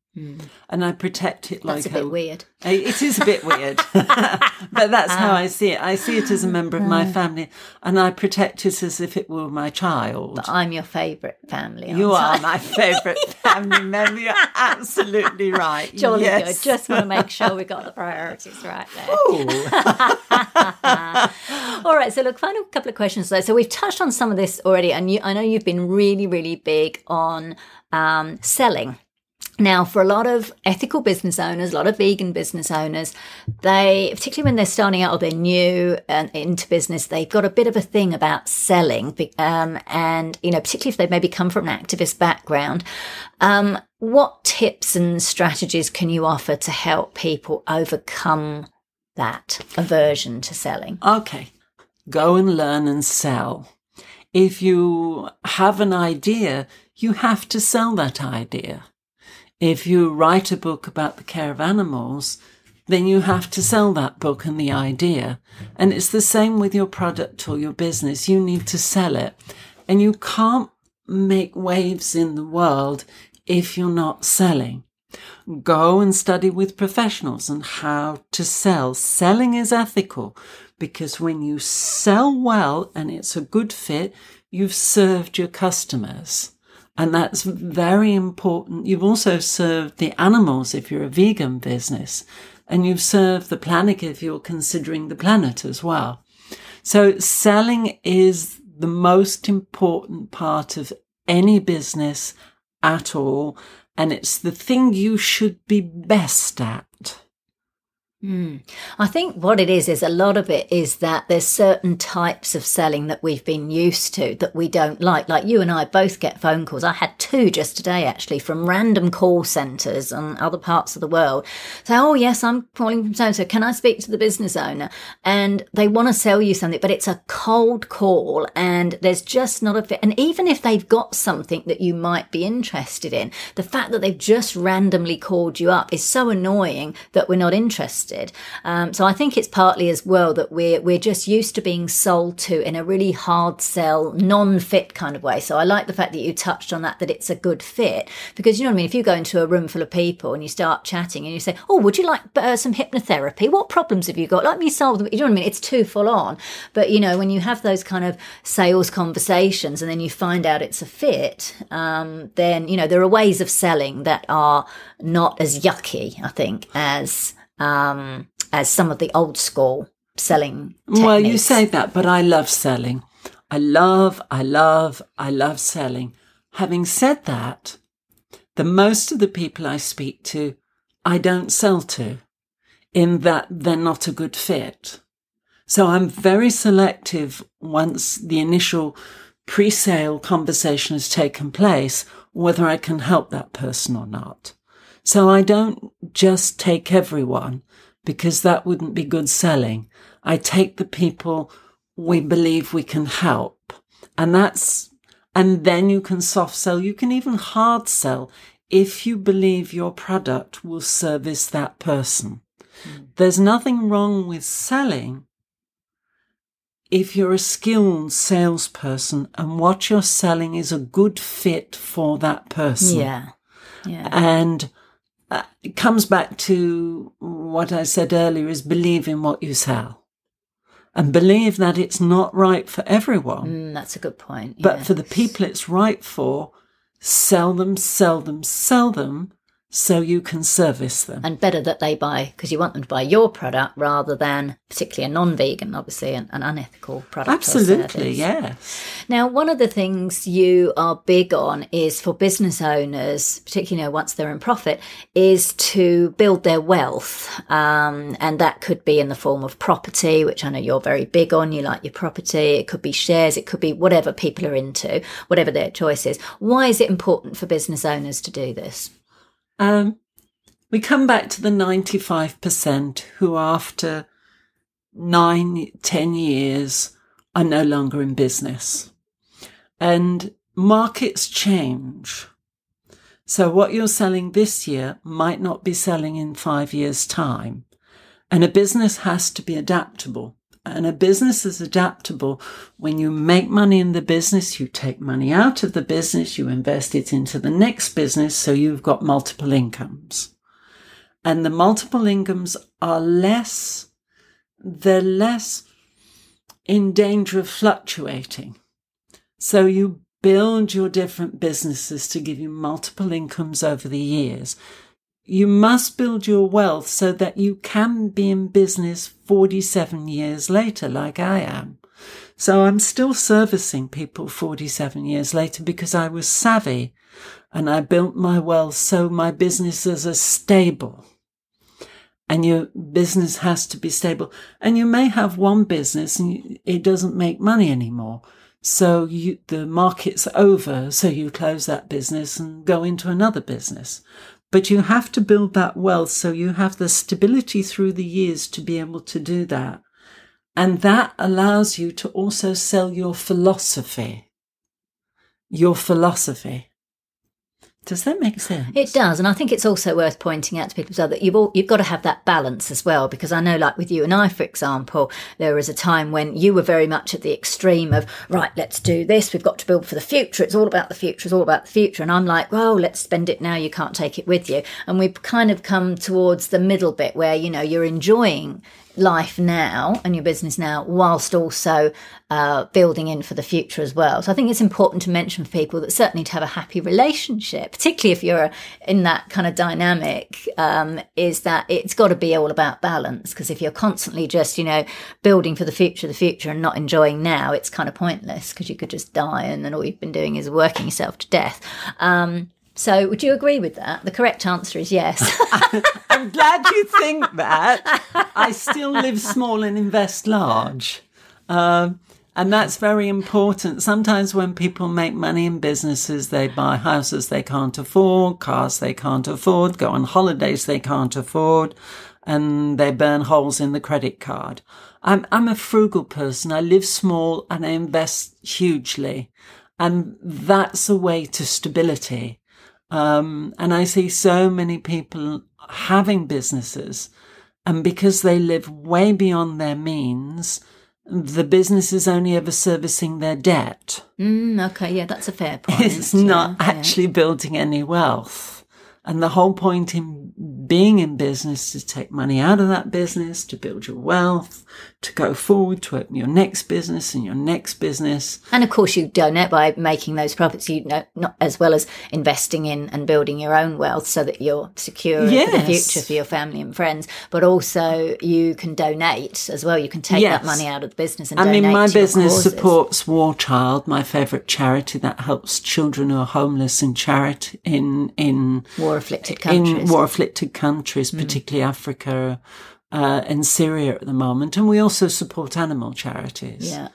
And I protect it like that's a bit weird. It is a bit weird, but that's how I see it. I see it as a member of my family, and I protect it as if it were my child. But I'm your favourite family. You are my favourite family member. You're absolutely right. Jolly yes. good. Just want to make sure we got the priorities right there. All right. So, look, final couple of questions though. So we've touched on some of this already, and I know you've been really, really big on selling. Now, for a lot of ethical business owners, a lot of vegan business owners, they, particularly when they're starting out or they're new and into business, they've got a bit of a thing about selling. And, particularly if they maybe come from an activist background, what tips and strategies can you offer to help people overcome that aversion to selling? Okay. Go and learn and sell. If you have an idea, you have to sell that idea. If you write a book about the care of animals, then you have to sell that book and the idea. And it's the same with your product or your business. You need to sell it. And you can't make waves in the world if you're not selling. Go and study with professionals on how to sell. Selling is ethical because when you sell well and it's a good fit, you've served your customers. And that's very important. You've also served the animals if you're a vegan business, and you've served the planet if you're considering the planet as well. So selling is the most important part of any business at all, and it's the thing you should be best at. I think what it is a lot of it is that there's certain types of selling that we've been used to that we don't like. Like you and I both get phone calls. I had 2 just today, actually, from random call centres on other parts of the world. So, oh, yes, I'm calling from so-and-so. Can I speak to the business owner? And they want to sell you something, but it's a cold call and there's just not a fit. And even if they've got something that you might be interested in, the fact that they've just randomly called you up is so annoying that we're not interested. So I think it's partly as well that we're just used to being sold to in a really hard sell, non-fit kind of way. So I like the fact that you touched on that it's a good fit, because you know what I mean? If you go into a room full of people and you start chatting and you say, oh, would you like some hypnotherapy? What problems have you got? Let me solve them. You know what I mean? It's too full on. But, you know, when you have those kind of sales conversations and then you find out it's a fit, then, you know, there are ways of selling that are not as yucky, I think, as some of the old school selling techniques. Well, you say that, but I love selling. I love selling. Having said that, the most of the people I speak to, I don't sell to, in that they're not a good fit. So I'm very selective once the initial pre-sale conversation has taken place, whether I can help that person or not. So I don't just take everyone, because that wouldn't be good selling. I take the people we believe we can help. And then you can soft sell. You can even hard sell if you believe your product will service that person. There's nothing wrong with selling if you're a skilled salesperson and what you're selling is a good fit for that person. Yeah. And it comes back to what I said earlier, is believe in what you sell and believe that it's not right for everyone. That's a good point. Yeah. But for the people it's right for, sell them so you can service them. And better that they buy, because you want them to buy your product rather than particularly a non-vegan, obviously, an unethical product. Absolutely, yes. Now, one of the things you are big on is for business owners, particularly once they're in profit, is to build their wealth. And that could be in the form of property, which I know you're very big on. You like your property. It could be shares. It could be whatever people are into, whatever their choice is. Why is it important for business owners to do this? We come back to the 95% who after 9-10 years are no longer in business. And markets change. So what you're selling this year might not be selling in 5 years' time. And a business has to be adaptable. And a business is adaptable when you make money in the business, you take money out of the business, you invest it into the next business, so you've got multiple incomes. And the multiple incomes are less in danger of fluctuating. So you build your different businesses to give you multiple incomes over the years. You must build your wealth so that you can be in business 47 years later, like I am. So I'm still servicing people 47 years later because I was savvy and I built my wealth so my businesses are stable. And your business has to be stable. And you may have one business and it doesn't make money anymore. So the market's over, so you close that business and go into another business. But you have to build that wealth so you have the stability through the years to be able to do that. And that allows you to also sell your philosophy. Your philosophy. Does that make sense? It does. And I think it's also worth pointing out to people as well that you've got to have that balance as well, because I know, like with you and I, for example, there was a time when you were very much at the extreme of, right, let's do this. We've got to build for the future. It's all about the future. It's all about the future. And I'm like, well, let's spend it now. You can't take it with you. And we've kind of come towards the middle bit where, you know, you're enjoying life now and your business now whilst also building in for the future as well. So I think it's important to mention for people that certainly to have a happy relationship, particularly if you're in that kind of dynamic, is that it's got to be all about balance. Because if you're constantly just, you know, building for the future and not enjoying now, it's kind of pointless because you could just die and then all you've been doing is working yourself to death. So would you agree with that? The correct answer is yes. I'm glad you think that. I still live small and invest large. And that's very important. Sometimes when people make money in businesses, they buy houses they can't afford, cars they can't afford, go on holidays they can't afford, and they burn holes in the credit card. I'm a frugal person. I live small and I invest hugely. And that's a way to stability. And I see so many people having businesses, and because they live way beyond their means, the business is only ever servicing their debt. Okay, yeah, that's a fair point. It's not actually building any wealth. And the whole point in being in business is to take money out of that business, to build your wealth, to go forward, to open your next business and your next business. And of course, you donate by making those profits, not as well as investing in and building your own wealth so that you're secure for the future for your family and friends. But also you can donate as well. You can take that money out of the business and donate. My to business causes. supports War Child, my favourite charity that helps children who are homeless in charity in war-afflicted countries. Particularly Africa and Syria at the moment. And we also support animal charities. Yeah.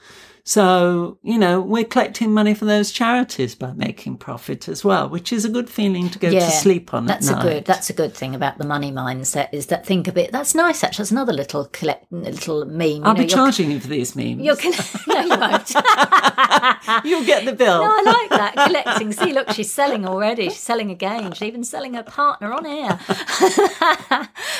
So, we're collecting money for those charities by making profit as well, which is a good feeling to go to sleep on at night. That's a good thing about the money mindset, is that think of it. That's nice, actually. That's another little meme. I'll be charging you for these memes. No, you won't. You'll get the bill. No, I like that, collecting. See, look, she's selling already. She's selling again. She's even selling her partner on air.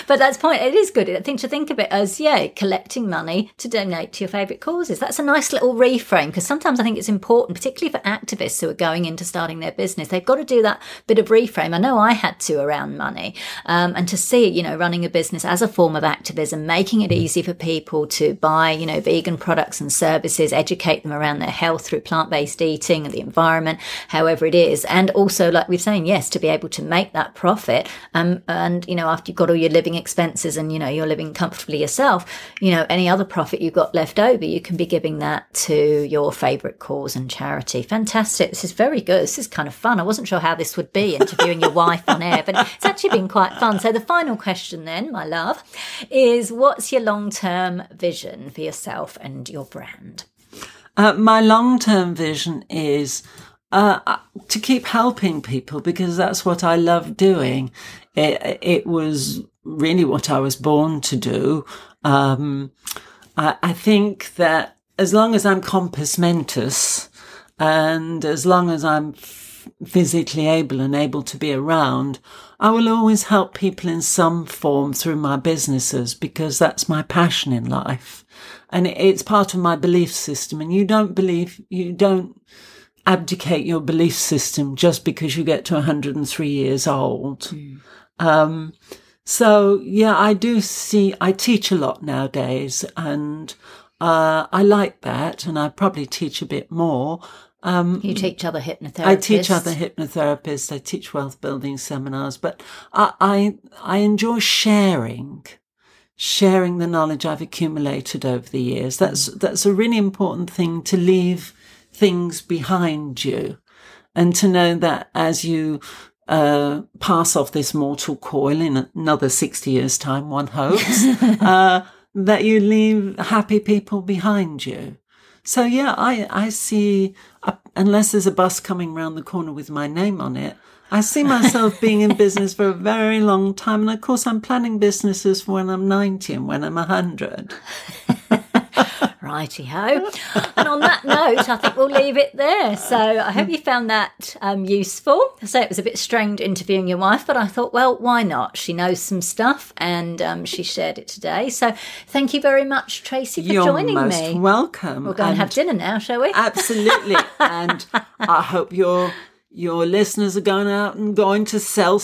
But that's the point. It is good. I think to think of it as, collecting money to donate to your favourite causes. That's a nice little reframe, because sometimes I think it's important, particularly for activists who are going into starting their business. They've got to do that bit of reframe. I know I had to around money, and to see, running a business as a form of activism, making it easy for people to buy, vegan products and services, educate them around their health through plant-based eating and the environment, however it is. And also, like we're saying, yes, to be able to make that profit. And, after you've got all your living expenses and, you're living comfortably yourself, any other profit you've got left over, you can be giving that to your favourite cause and charity. Fantastic. This is very good. This is kind of fun. I wasn't sure how this would be, interviewing your wife on air, but it's actually been quite fun. So the final question then, my love, is what's your long-term vision for yourself and your brand? My long-term vision is to keep helping people, because that's what I love doing. It was really what I was born to do. I think that as long as I'm compos mentis, and as long as I'm physically able and able to be around, I will always help people in some form through my businesses, because that's my passion in life. And it's part of my belief system. And you don't abdicate your belief system just because you get to 103 years old. So, I teach a lot nowadays, and I like that, and I probably teach a bit more. You teach other hypnotherapists? I teach other hypnotherapists. I teach wealth building seminars, but I enjoy sharing the knowledge I've accumulated over the years. That's a really important thing, to leave things behind you, and to know that as you pass off this mortal coil in another 60 years' time, one hopes, that you leave happy people behind you. So, I see, unless there's a bus coming round the corner with my name on it, I see myself being in business for a very long time. And of course, I'm planning businesses for when I'm 90 and when I'm 100. Righty-ho. And on that note, I think we'll leave it there. So I hope you found that useful. So it was a bit strange interviewing your wife, but I thought, well, why not? She knows some stuff, and she shared it today. So thank you very much, Tracie, for joining me. You're most welcome. We'll go and have dinner now, shall we? Absolutely. And I hope your listeners are going out and going to sell.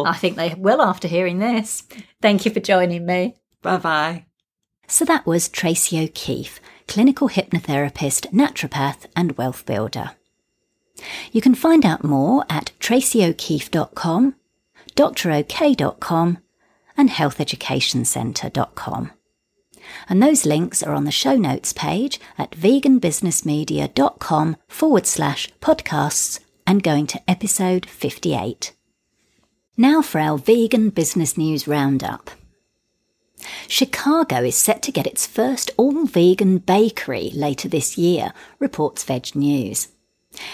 I think they will after hearing this. Thank you for joining me. Bye-bye. So that was Tracie O'Keefe, clinical hypnotherapist, naturopath and wealth builder. You can find out more at tracieokeefe.com, drok.com and healtheducationcentre.com. And those links are on the show notes page at veganbusinessmedia.com/podcasts and going to episode 58. Now for our vegan business news roundup. Chicago is set to get its first all-vegan bakery later this year, reports Veg News.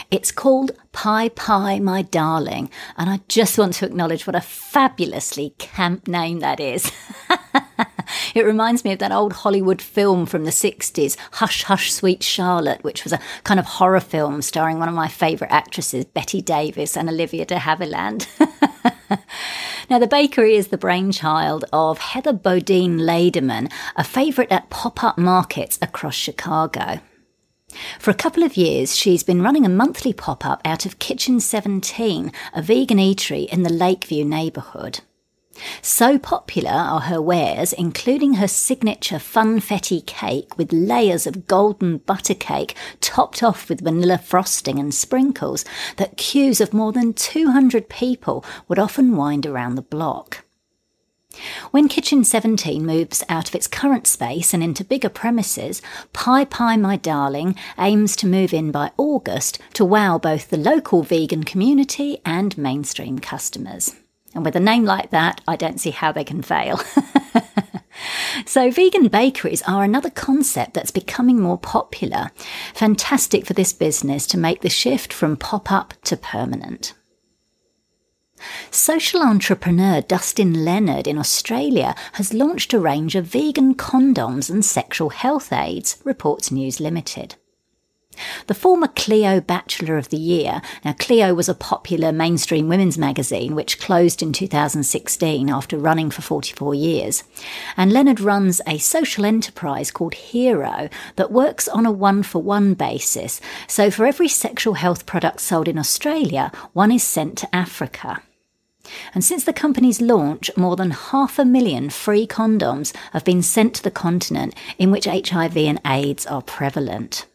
It's called Pie Pie My Darling, and I just want to acknowledge what a fabulously camp name that is. It reminds me of that old Hollywood film from the 60s, Hush Hush Sweet Charlotte, which was a kind of horror film starring one of my favourite actresses, Bette Davis and Olivia de Havilland. Now, the bakery is the brainchild of Heather Bodine Laderman, a favourite at pop-up markets across Chicago. For a couple of years, she's been running a monthly pop-up out of Kitchen 17, a vegan eatery in the Lakeview neighbourhood. So popular are her wares, including her signature funfetti cake with layers of golden butter cake topped off with vanilla frosting and sprinkles, that queues of more than 200 people would often wind around the block. When Kitchen 17 moves out of its current space and into bigger premises, Pie Pie My Darling aims to move in by August to wow both the local vegan community and mainstream customers. And with a name like that, I don't see how they can fail. So vegan bakeries are another concept that's becoming more popular. Fantastic for this business to make the shift from pop-up to permanent. Social entrepreneur Dustin Leonard in Australia has launched a range of vegan condoms and sexual health aids, reports News Limited. The former Clio Bachelor of the Year, now Clio was a popular mainstream women's magazine which closed in 2016 after running for 44 years, and Leonard runs a social enterprise called Hero that works on a one-for-one basis, so for every sexual health product sold in Australia, one is sent to Africa. And since the company's launch, more than 500,000 free condoms have been sent to the continent in which HIV and AIDS are prevalent.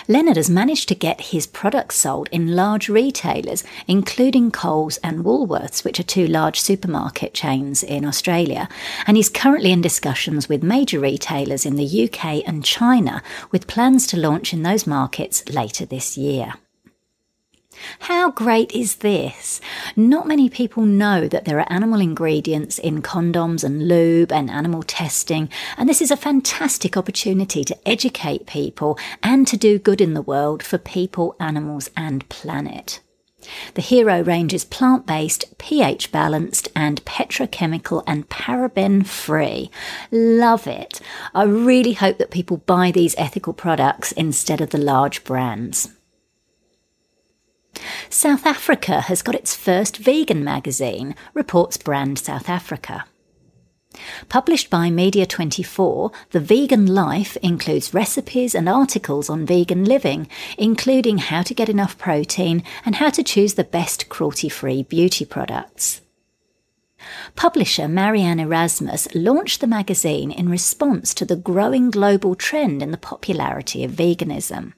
Leonard has managed to get his products sold in large retailers, including Coles and Woolworths, which are two large supermarket chains in Australia, and he's currently in discussions with major retailers in the UK and China, with plans to launch in those markets later this year. How great is this? Not many people know that there are animal ingredients in condoms and lube and animal testing, and this is a fantastic opportunity to educate people and to do good in the world for people, animals and planet. The Hero range is plant-based, pH-balanced and petrochemical and paraben-free. Love it. I really hope that people buy these ethical products instead of the large brands. South Africa has got its first vegan magazine, reports Brand South Africa. Published by Media24, The Vegan Life includes recipes and articles on vegan living, including how to get enough protein and how to choose the best cruelty-free beauty products. Publisher Marianne Erasmus launched the magazine in response to the growing global trend in the popularity of veganism.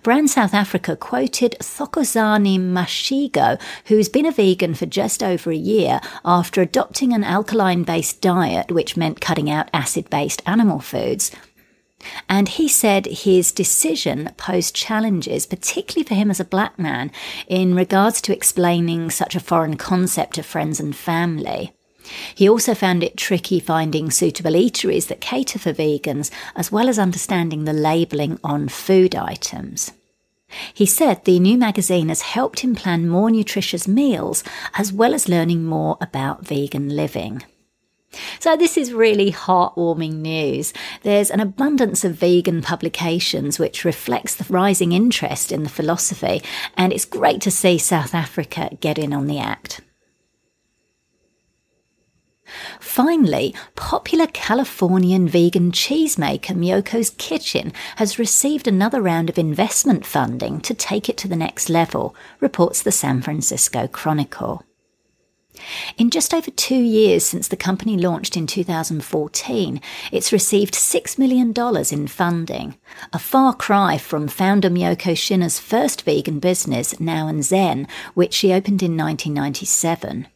Brand South Africa quoted Thokozani Mashigo, who's been a vegan for just over a year after adopting an alkaline-based diet, which meant cutting out acid-based animal foods. And he said his decision posed challenges, particularly for him as a black man, in regards to explaining such a foreign concept to friends and family. He also found it tricky finding suitable eateries that cater for vegans, as well as understanding the labelling on food items. He said the new magazine has helped him plan more nutritious meals, as well as learning more about vegan living. So this is really heartwarming news. There's an abundance of vegan publications which reflects the rising interest in the philosophy, and it's great to see South Africa get in on the act. Finally, popular Californian vegan cheesemaker Miyoko's Kitchen has received another round of investment funding to take it to the next level, reports the San Francisco Chronicle. In just over 2 years since the company launched in 2014, it's received $6 million in funding, a far cry from founder Miyoko Shina's first vegan business, Now and Zen, which she opened in 1997.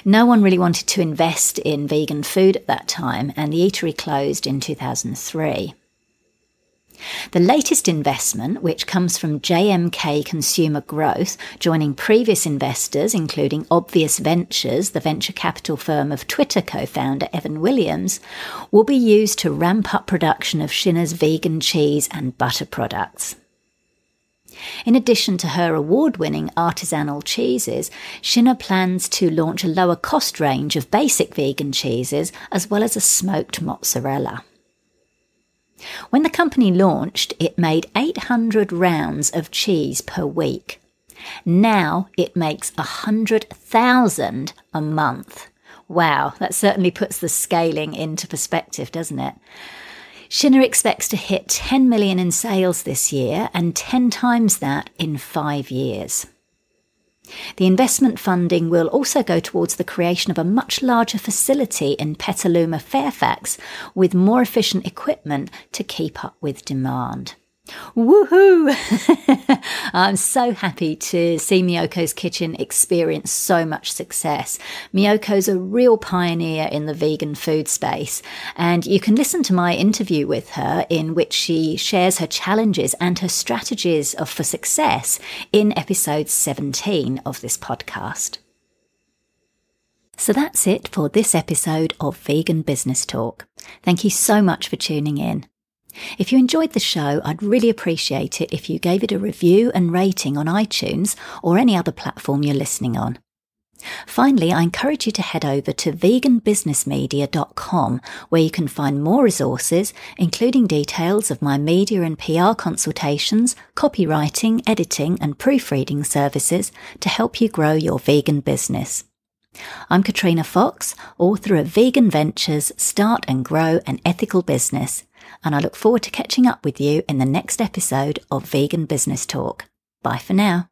No one really wanted to invest in vegan food at that time, and the eatery closed in 2003. The latest investment, which comes from JMK Consumer Growth, joining previous investors including Obvious Ventures, the venture capital firm of Twitter co-founder Evan Williams, will be used to ramp up production of Shinner's vegan cheese and butter products. In addition to her award-winning artisanal cheeses, Shinner plans to launch a lower-cost range of basic vegan cheeses as well as a smoked mozzarella. When the company launched, it made 800 rounds of cheese per week. Now it makes 100,000 a month. Wow, that certainly puts the scaling into perspective, doesn't it? Shinner expects to hit 10 million in sales this year and 10 times that in 5 years. The investment funding will also go towards the creation of a much larger facility in Petaluma, Fairfax, with more efficient equipment to keep up with demand. Woohoo! I'm so happy to see Miyoko's Kitchen experience so much success. Miyoko's a real pioneer in the vegan food space, and you can listen to my interview with her in which she shares her challenges and her strategies for success in episode 17 of this podcast. So that's it for this episode of Vegan Business Talk. Thank you so much for tuning in. If you enjoyed the show, I'd really appreciate it if you gave it a review and rating on iTunes or any other platform you're listening on. Finally, I encourage you to head over to veganbusinessmedia.com, where you can find more resources, including details of my media and PR consultations, copywriting, editing and proofreading services to help you grow your vegan business. I'm Katrina Fox, author of Vegan Ventures, Start and Grow an Ethical Business, and I look forward to catching up with you in the next episode of Vegan Business Talk. Bye for now.